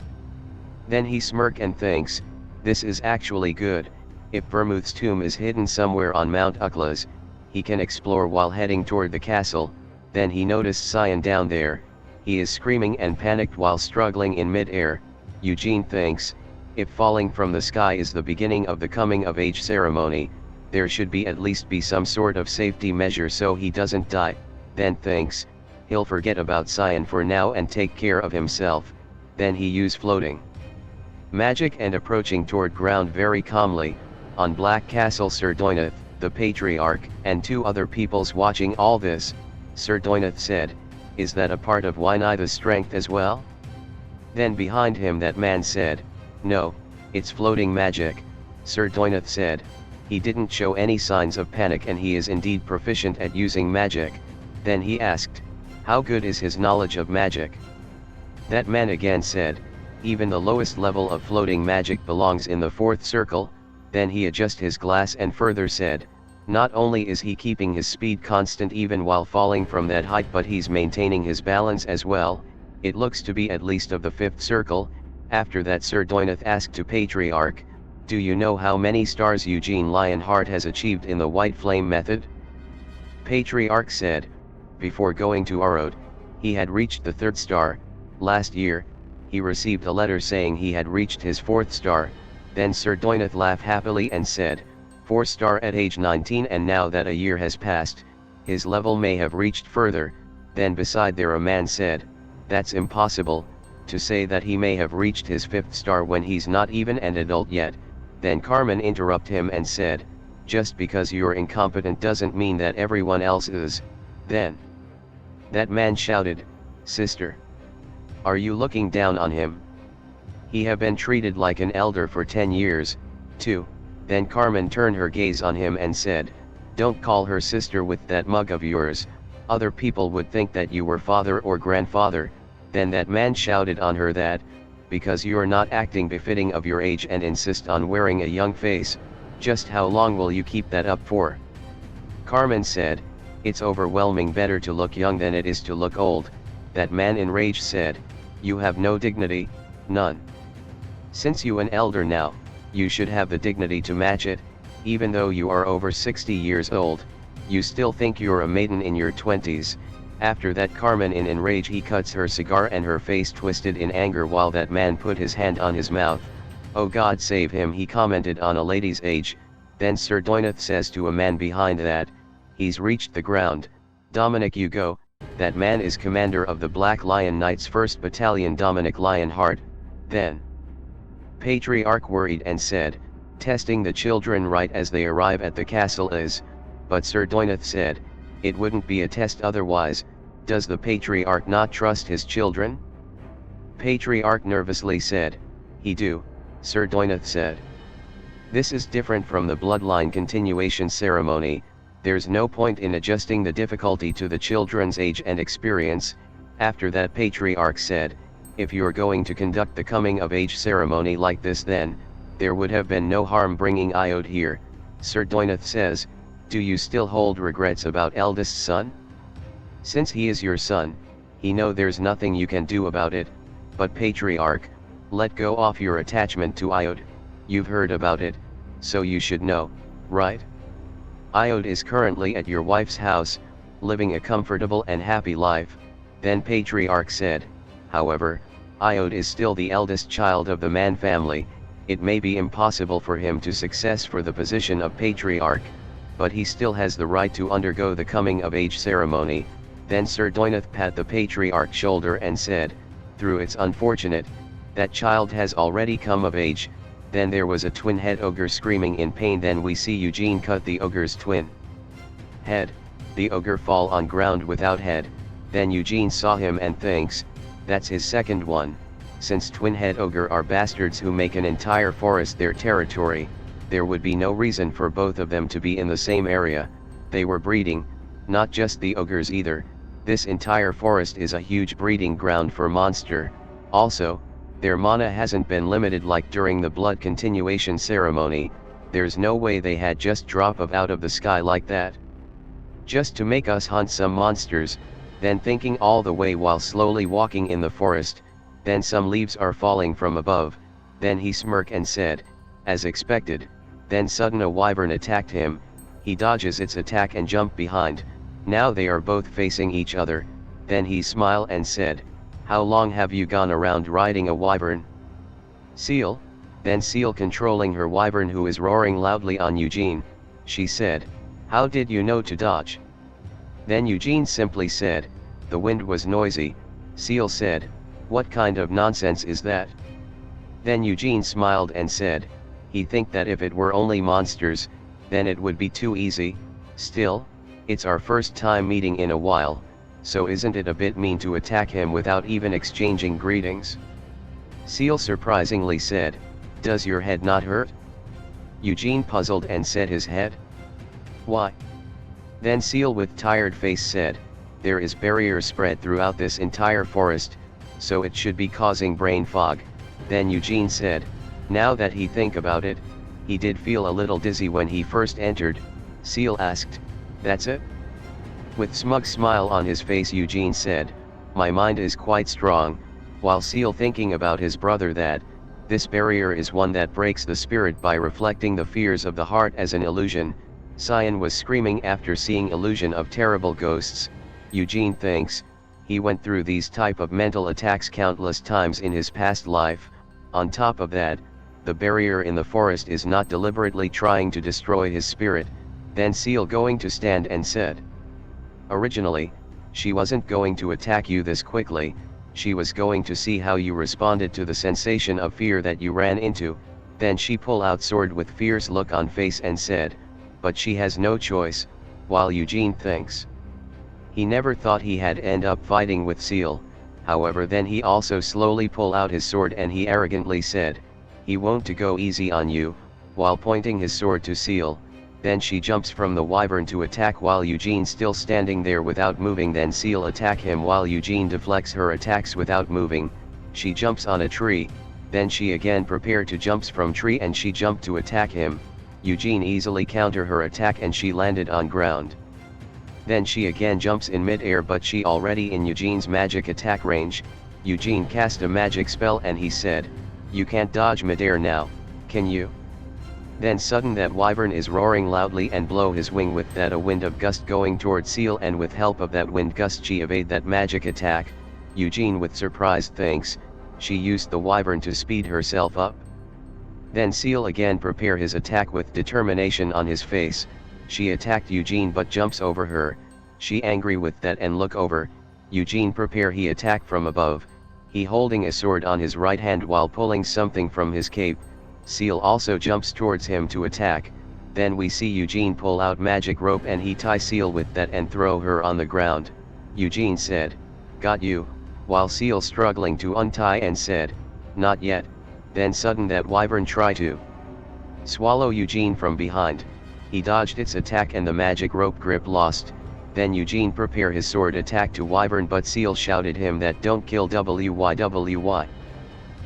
Then he smirk and thinks, this is actually good, if Vermouth's tomb is hidden somewhere on Mount Uklas, he can explore while heading toward the castle. Then he noticed Cyan down there, he is screaming and panicked while struggling in mid-air. Eugene thinks, if falling from the sky is the beginning of the coming of age ceremony, there should be at least be some sort of safety measure so he doesn't die. Then thinks, he'll forget about Cyan for now and take care of himself. Then he use floating magic and approaching toward ground very calmly. On Black Castle Sir Doinath, the patriarch, and two other peoples watching all this. Sir Doinath said, is that a part of Wynai the strength as well? Then behind him that man said, no, it's floating magic. Sir Doinath said, he didn't show any signs of panic and he is indeed proficient at using magic. Then he asked, how good is his knowledge of magic? That man again said, even the lowest level of floating magic belongs in the fourth circle. Then he adjusted his glass and further said, not only is he keeping his speed constant even while falling from that height but he's maintaining his balance as well, it looks to be at least of the fifth circle. After that Sir Doinath asked to Patriarch, do you know how many stars Eugene Lionheart has achieved in the White Flame method? Patriarch said, before going to Arod, he had reached the third star. Last year, he received a letter saying he had reached his fourth star. Then Sir Doinath laughed happily and said, 4 star at age 19 and now that a year has passed, his level may have reached further. Then beside there a man said, that's impossible, to say that he may have reached his 5th star when he's not even an adult yet. Then Carmen interrupted him and said, just because you're incompetent doesn't mean that everyone else is. Then that man shouted, sister, are you looking down on him? He have been treated like an elder for 10 years, too. Then Carmen turned her gaze on him and said, don't call her sister with that mug of yours, other people would think that you were father or grandfather. Then that man shouted on her that, because you're not acting befitting of your age and insist on wearing a young face, just how long will you keep that up for? Carmen said, it's overwhelming better to look young than it is to look old. That man enraged said, you have no dignity, none. Since you an elder now, you should have the dignity to match it, even though you are over 60 years old, you still think you're a maiden in your 20s. After that Carmen in rage he cuts her cigar and her face twisted in anger while that man put his hand on his mouth. Oh God save him, he commented on a lady's age. Then Sir Doinath says to a man behind that, he's reached the ground. Dominic you go, that man is commander of the Black Lion Knights 1st Battalion Dominic Lionheart. Then Patriarch worried and said, testing the children right as they arrive at the castle is, but Sir Doinath said, it wouldn't be a test otherwise. Does the patriarch not trust his children? Patriarch nervously said, he do, Sir Doinath said. This is different from the bloodline continuation ceremony. There's no point in adjusting the difficulty to the children's age and experience. After that, patriarch said, if you're going to conduct the coming of age ceremony like this, then there would have been no harm bringing Iode here. Sir Doinath says, do you still hold regrets about eldest son? Since he is your son, he know there's nothing you can do about it, but patriarch, let go off your attachment to Iode. You've heard about it, so you should know, right? Iode is currently at your wife's house, living a comfortable and happy life. Then patriarch said, however, Iode is still the eldest child of the Man family. It may be impossible for him to success for the position of patriarch, but he still has the right to undergo the coming of age ceremony. Then Sir Doinath pat the patriarch's shoulder and said, through it's unfortunate, that child has already come of age. Then there was a twin-head ogre screaming in pain. Then we see Eugene cut the ogre's twin head, the ogre fall on ground without head. Then Eugene saw him and thinks, that's his second one. Since twin-head ogre are bastards who make an entire forest their territory, there would be no reason for both of them to be in the same area. They were breeding, not just the ogres either. This entire forest is a huge breeding ground for monster. Also, their mana hasn't been limited like during the blood continuation ceremony. There's no way they had just drop out of the sky like that. Just to make us hunt some monsters. Then thinking all the way while slowly walking in the forest, then some leaves are falling from above. Then he smirked and said, as expected. Then sudden a wyvern attacked him. He dodges its attack and jumped behind. Now they are both facing each other. Then he smiled and said, how long have you gone around riding a wyvern? Seal? Then Seal controlling her wyvern who is roaring loudly on Eugene. She said, how did you know to dodge? Then Eugene simply said, the wind was noisy. Seal said, what kind of nonsense is that? Then Eugene smiled and said, he think that if it were only monsters, then it would be too easy. Still, it's our first time meeting in a while, so isn't it a bit mean to attack him without even exchanging greetings? Seal surprisingly said, does your head not hurt? Eugene puzzled and said his head? Why? Then Seal with tired face said, there is barrier spread throughout this entire forest, so it should be causing brain fog. Then Eugene said, now that he think about it, he did feel a little dizzy when he first entered. Seal asked, that's it? With smug smile on his face Eugene said, my mind is quite strong, while Seal thinking about his brother that, this barrier is one that breaks the spirit by reflecting the fears of the heart as an illusion. Cyan was screaming after seeing illusion of terrible ghosts. Eugene thinks, he went through these type of mental attacks countless times in his past life. On top of that, the barrier in the forest is not deliberately trying to destroy his spirit. Then Seal going to stand and said, originally, she wasn't going to attack you this quickly. She was going to see how you responded to the sensation of fear that you ran into. Then she pull out sword with fierce look on face and said, but she has no choice. While Eugene thinks, he never thought he had end up fighting with Seal. However, then he also slowly pull out his sword and he arrogantly said, he won't to go easy on you, while pointing his sword to Seal. Then she jumps from the wyvern to attack while Eugene still standing there without moving. Then Seal attack him while Eugene deflects her attacks without moving. She jumps on a tree. Then she again prepared to jumps from tree and she jumped to attack him. Eugene easily counter her attack and she landed on ground. Then she again jumps in mid-air but she already in Eugene's magic attack range. Eugene cast a magic spell and he said, you can't dodge mid-air now, can you? Then sudden that wyvern is roaring loudly and blow his wing with that a wind of gust going toward Seal and with help of that wind gust she evade that magic attack. Eugene with surprise thinks, she used the wyvern to speed herself up. Then Seal again prepare his attack with determination on his face. She attacked Eugene but jumps over her. She angry with that and look over. Eugene prepare he attack from above. He holding a sword on his right hand while pulling something from his cape. Seal also jumps towards him to attack. Then we see Eugene pull out magic rope and he tie Seal with that and throw her on the ground. Eugene said, "Got you," while Seal struggling to untie and said, "Not yet." Then sudden that wyvern try to swallow Eugene from behind. He dodged its attack and the magic rope grip lost. Then Eugene prepare his sword attack to wyvern, but Seal shouted him that don't kill WYWY.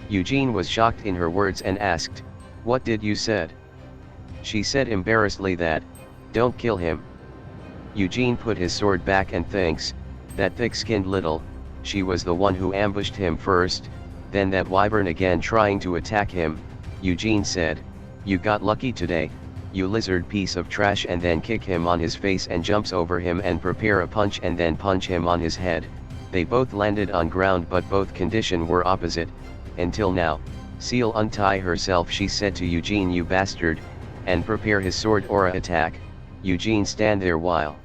Eugene was shocked in her words and asked, "What did you said?" She said embarrassedly that, "Don't kill him." Eugene put his sword back and thinks, that thick-skinned little, she was the one who ambushed him first. Then that wyvern again trying to attack him. Eugene said, "You got lucky today, you lizard piece of trash," and then kick him on his face and jumps over him and prepare a punch and then punch him on his head. They both landed on ground, but both condition were opposite. Until now, Seal untie herself, she said to Eugene, "You bastard," and prepare his sword aura attack. Eugene stand there while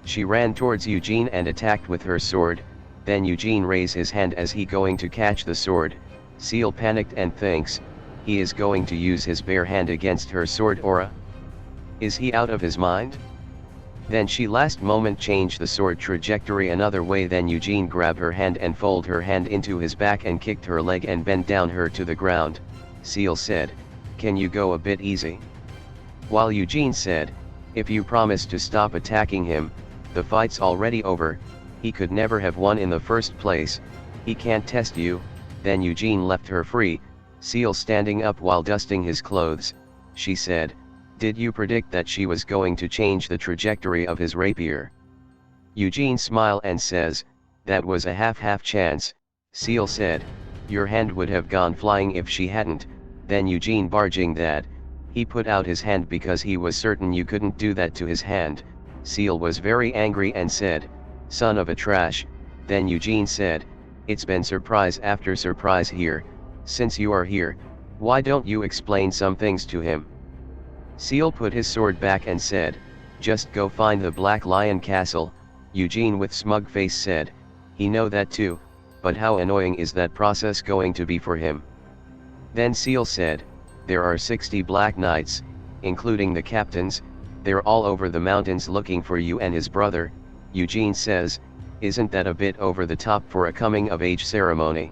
she ran towards Eugene and attacked with her sword. Then Eugene raise his hand as he going to catch the sword. Seal panicked and thinks, he is going to use his bare hand against her sword aura? Is he out of his mind? Then she last moment changed the sword trajectory another way. Then Eugene grabbed her hand and fold her hand into his back and kicked her leg and bent down her to the ground. Seal said, "Can you go a bit easy?" While Eugene said, "If you promise to stop attacking him, the fight's already over, he could never have won in the first place, he can't test you." Then Eugene left her free. Seal standing up while dusting his clothes, she said, "Did you predict that she was going to change the trajectory of his rapier?" Eugene smiled and says, "That was a half-half chance." Seal said, "Your hand would have gone flying if she hadn't." Then Eugene barging that, he put out his hand because he was certain you couldn't do that to his hand. Seal was very angry and said, "Son of a trash." Then Eugene said, "It's been surprise after surprise here. Since you are here, why don't you explain some things to him?" Seal put his sword back and said, "Just go find the Black Lion Castle." Eugene with smug face said, "He know that too, but how annoying is that process going to be for him?" Then Seal said, "There are 60 Black Knights, including the captains, they're all over the mountains looking for you and his brother." Eugene says, "Isn't that a bit over the top for a coming-of-age ceremony?"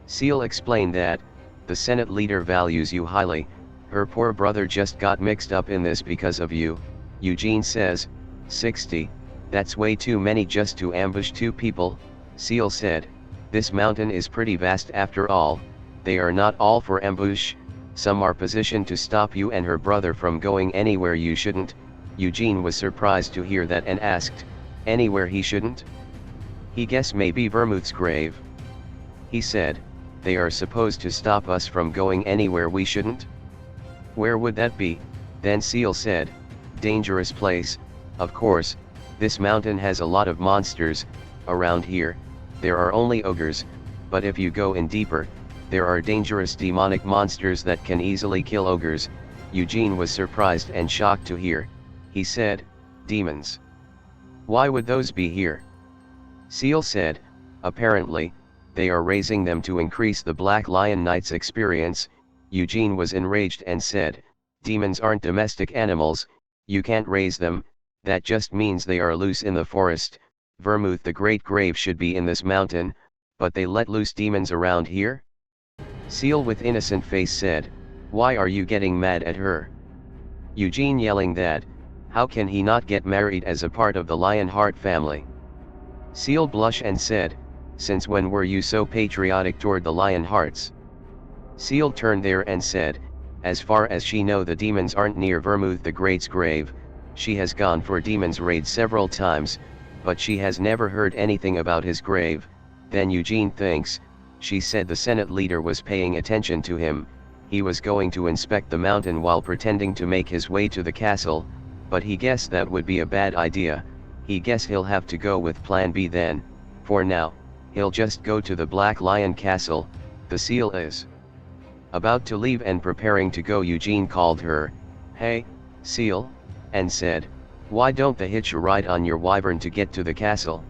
Seal explained that, "The Senate leader values you highly, her poor brother just got mixed up in this because of you." Eugene says, 60, that's way too many just to ambush 2 people. Seal said, "This mountain is pretty vast after all, they are not all for ambush, some are positioned to stop you and her brother from going anywhere you shouldn't." Eugene was surprised to hear that and asked, "Anywhere he shouldn't?" He guessed maybe Vermouth's grave. He said, "They are supposed to stop us from going anywhere we shouldn't? Where would that be?" Then Seal said, "Dangerous place, of course, this mountain has a lot of monsters, around here, there are only ogres, but if you go in deeper, there are dangerous demonic monsters that can easily kill ogres." Eugene was surprised and shocked to hear. He said, "Demons? Why would those be here?" Seal said, "Apparently, they are raising them to increase the Black Lion Knight's experience." Eugene was enraged and said, "Demons aren't domestic animals, you can't raise them, that just means they are loose in the forest. Vermouth the Great Grave should be in this mountain, but they let loose demons around here?" Seal with innocent face said, "Why are you getting mad at her?" Eugene yelling that, "How can he not get married as a part of the Lionheart family?" Seal blushed and said, "Since when were you so patriotic toward the Lionhearts?" Seal turned there and said, "As far as she know the demons aren't near Vermouth the Great's grave, she has gone for demons raid several times, but she has never heard anything about his grave." Then Eugene thinks, she said the Senate leader was paying attention to him, he was going to inspect the mountain while pretending to make his way to the castle, but he guessed that would be a bad idea. He guess he'll have to go with plan B then. For now, he'll just go to the Black Lion Castle. The Seal is about to leave and preparing to go. Eugene called her, "Hey, Seal," and said, "Why don't they hitch a ride on your wyvern to get to the castle?"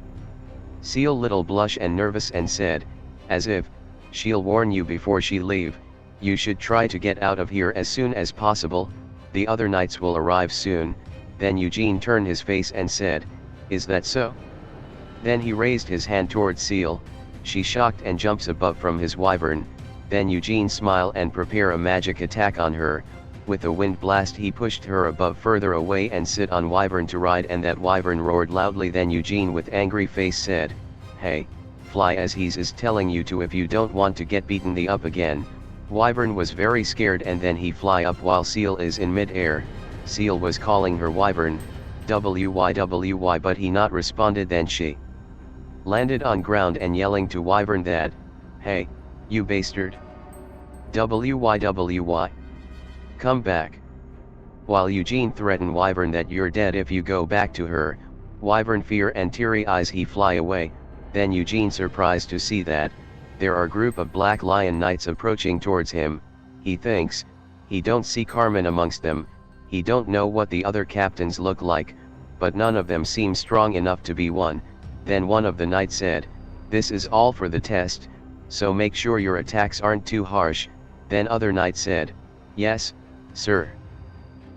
Seal little blush and nervous and said, as if, "She'll warn you before she leave." You should try to get out of here as soon as possible, the other knights will arrive soon. Then Eugene turned his face and said, is that so? Then he raised his hand towards Seal, she shocked and jumps above from his wyvern. Then Eugene smile and prepare a magic attack on her. With a wind blast he pushed her above further away and sit on wyvern to ride, and that wyvern roared loudly. Then Eugene with angry face said, hey, fly as he's is telling you to if you don't want to get beaten the up again. Wyvern was very scared and then he fly up while Seal is in mid-air. Seal was calling her wyvern, WY but he not responded. Then she landed on ground and yelling to wyvern that, hey, you bastard. WY. Come back. While Eugene threatened wyvern that you're dead if you go back to her, wyvern fear and teary eyes he fly away. Then Eugene surprised to see that there are group of black lion knights approaching towards him. He thinks, he don't see Carmen amongst them, he don't know what the other captains look like, but none of them seem strong enough to be one. Then one of the knights said, this is all for the test, so make sure your attacks aren't too harsh. Then other knight said, yes, sir.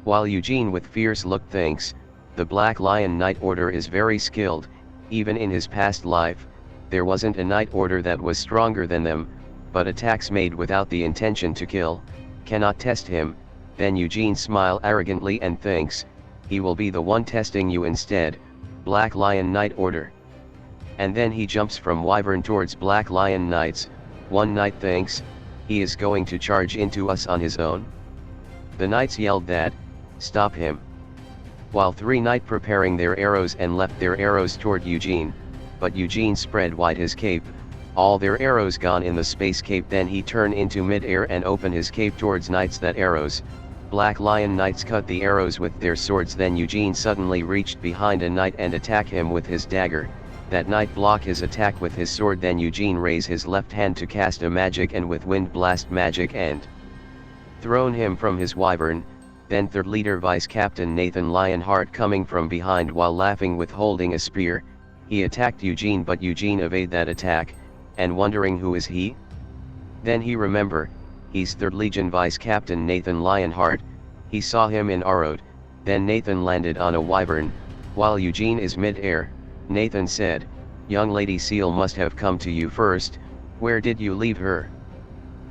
While Eugene with fierce look thinks, the Black Lion Knight Order is very skilled, even in his past life, there wasn't a knight order that was stronger than them, but attacks made without the intention to kill, cannot test him. Then Eugene smile arrogantly and thinks, he will be the one testing you instead, Black Lion Knight Order. And then he jumps from wyvern towards Black Lion Knights. One knight thinks, he is going to charge into us on his own. The knights yelled that, stop him. While three knights preparing their arrows and left their arrows toward Eugene, but Eugene spread wide his cape, all their arrows gone in the space cape. Then he turned into mid-air and opened his cape towards knights that arrows. Black Lion Knights cut the arrows with their swords. Then Eugene suddenly reached behind a knight and attacked him with his dagger. That knight blocked his attack with his sword. Then Eugene raised his left hand to cast a magic and with wind blast magic and thrown him from his wyvern. Then third leader Vice Captain Nathan Lionheart coming from behind while laughing with holding a spear. He attacked Eugene but Eugene evade that attack, and wondering who is he? Then he remember, he's 3rd Legion Vice Captain Nathan Lionheart. He saw him in Arrowed. Then Nathan landed on a wyvern, while Eugene is mid-air. Nathan said, young lady Seal must have come to you first, where did you leave her?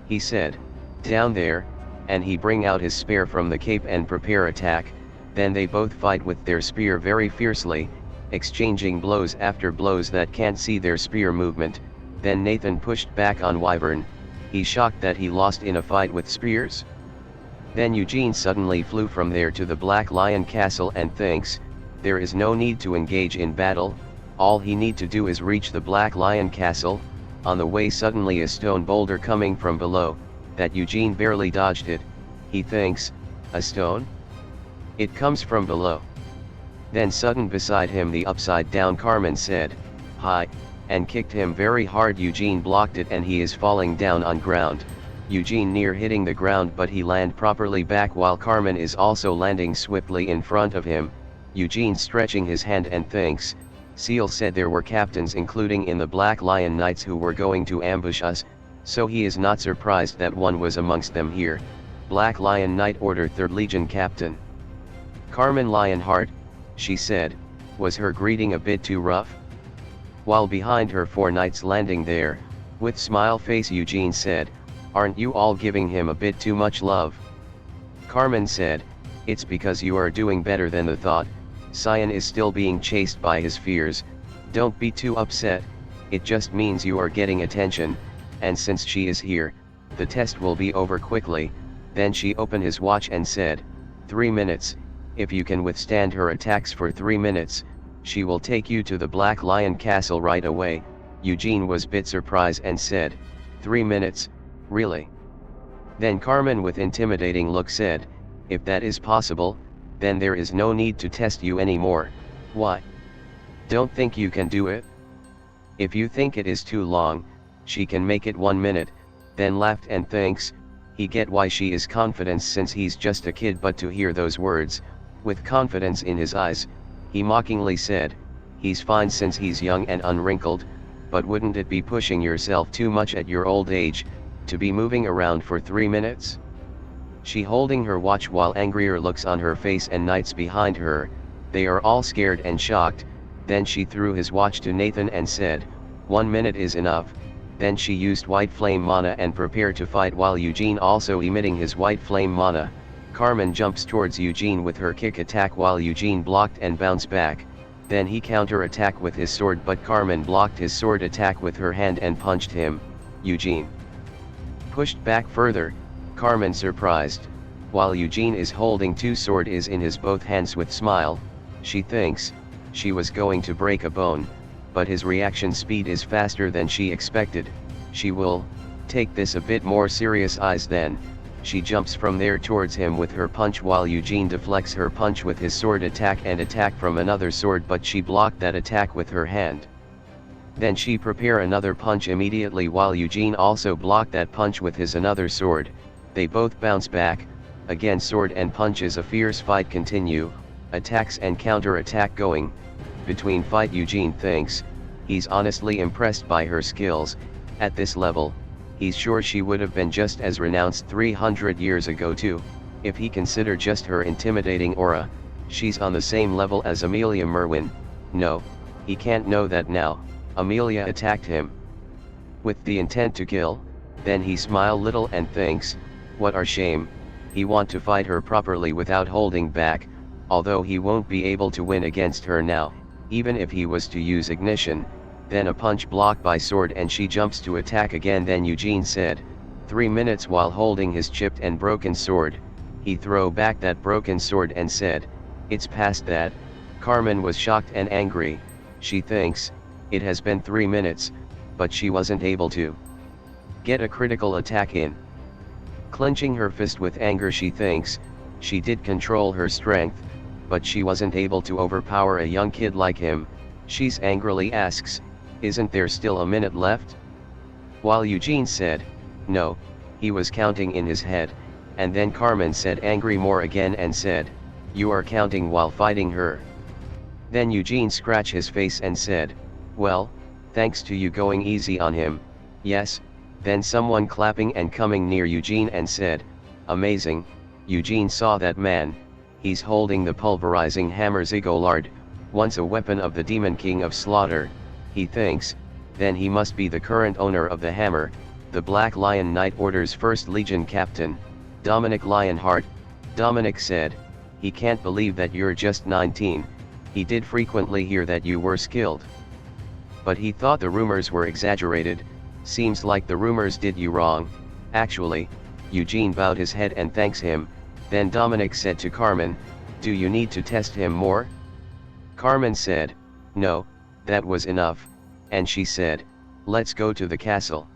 He said, down there, and he bring out his spear from the cape and prepare attack. Then they both fight with their spear very fiercely, exchanging blows after blows that can't see their spear movement. Then Nathan pushed back on wyvern, he shocked that he lost in a fight with spears. Then Eugene suddenly flew from there to the Black Lion Castle and thinks, there is no need to engage in battle, all he need to do is reach the Black Lion Castle. On the way suddenly a stone boulder coming from below, that Eugene barely dodged it. He thinks, a stone? It comes from below. Then sudden beside him the upside down Carmen said, hi, and kicked him very hard. Eugene blocked it and he is falling down on ground. Eugene near hitting the ground but he land properly back while Carmen is also landing swiftly in front of him. Eugene stretching his hand and thinks, Seal said there were captains including in the Black Lion Knights who were going to ambush us, so he is not surprised that one was amongst them here, Black Lion Knight Order 3rd Legion Captain. Carmen Lionheart, she said, was her greeting a bit too rough? While behind her 4 knights landing there, with smile face Eugene said, aren't you all giving him a bit too much love? Carmen said, it's because you are doing better than the thought. Cyan is still being chased by his fears, don't be too upset, it just means you are getting attention, and since she is here, the test will be over quickly. Then she opened his watch and said, 3 minutes, if you can withstand her attacks for 3 minutes, she will take you to the Black Lion Castle right away. Eugene was bit surprised and said, 3 minutes, really? Then Carmen with intimidating look said, if that is possible, then there is no need to test you anymore. Why? Don't think you can do it? If you think it is too long, she can make it 1 minute. Then laughed and thinks, he get why she is confident since he's just a kid. But to hear those words, with confidence in his eyes, he mockingly said, he's fine since he's young and unwrinkled, but wouldn't it be pushing yourself too much at your old age? To be moving around for 3 minutes? She holding her watch while angrier looks on her face and knights behind her, they are all scared and shocked. Then she threw his watch to Nathan and said, 1 minute is enough. Then she used white flame mana and prepared to fight while Eugene also emitting his white flame mana. Carmen jumps towards Eugene with her kick attack while Eugene blocked and bounced back. Then he counter-attacked with his sword but Carmen blocked his sword attack with her hand and punched him. Eugene pushed back further. Carmen surprised. While Eugene is holding two sword is in his both hands with smile, she thinks she was going to break a bone, but his reaction speed is faster than she expected. She will take this a bit more serious eyes then. She jumps from there towards him with her punch while Eugene deflects her punch with his sword attack and attack from another sword but she blocked that attack with her hand. Then she prepare another punch immediately while Eugene also blocked that punch with his another sword. They both bounce back, again sword and punches, a fierce fight continue, attacks and counter-attack going. Between fight Eugene thinks, he's honestly impressed by her skills. At this level, he's sure she would have been just as renounced 300 years ago too, if he considered just her intimidating aura. She's on the same level as Amelia Merwin. No, he can't know that now. Amelia attacked him with the intent to kill. Then he smile little and thinks, what a shame, he want to fight her properly without holding back, although he won't be able to win against her now, even if he was to use ignition. Then a punch blocked by sword and she jumps to attack again. Then Eugene said, 3 minutes while holding his chipped and broken sword. He throw back that broken sword and said, it's past that. Carmen was shocked and angry. She thinks, it has been 3 minutes, but she wasn't able to get a critical attack in. Clenching her fist with anger she thinks, she did control her strength, but she wasn't able to overpower a young kid like him. She's angrily asks, isn't there still a minute left? While Eugene said, no, he was counting in his head, and then Carmen said angry more again and said, you are counting while fighting her. Then Eugene scratched his face and said, well, thanks to you going easy on him. Yes. Then someone clapping and coming near Eugene and said, amazing. Eugene saw that man, he's holding the pulverizing hammer Zigolard, once a weapon of the Demon King of Slaughter. He thinks, then he must be the current owner of the hammer, the Black Lion Knight Order's 1st Legion Captain, Dominic Lionheart. Dominic said, he can't believe that you're just 19, he did frequently hear that you were skilled. But he thought the rumors were exaggerated. Seems like the rumors did you wrong. Actually, Eugene bowed his head and thanks him. Then Dominic said to Carmen, do you need to test him more? Carmen said, no, that was enough, and she said, let's go to the castle.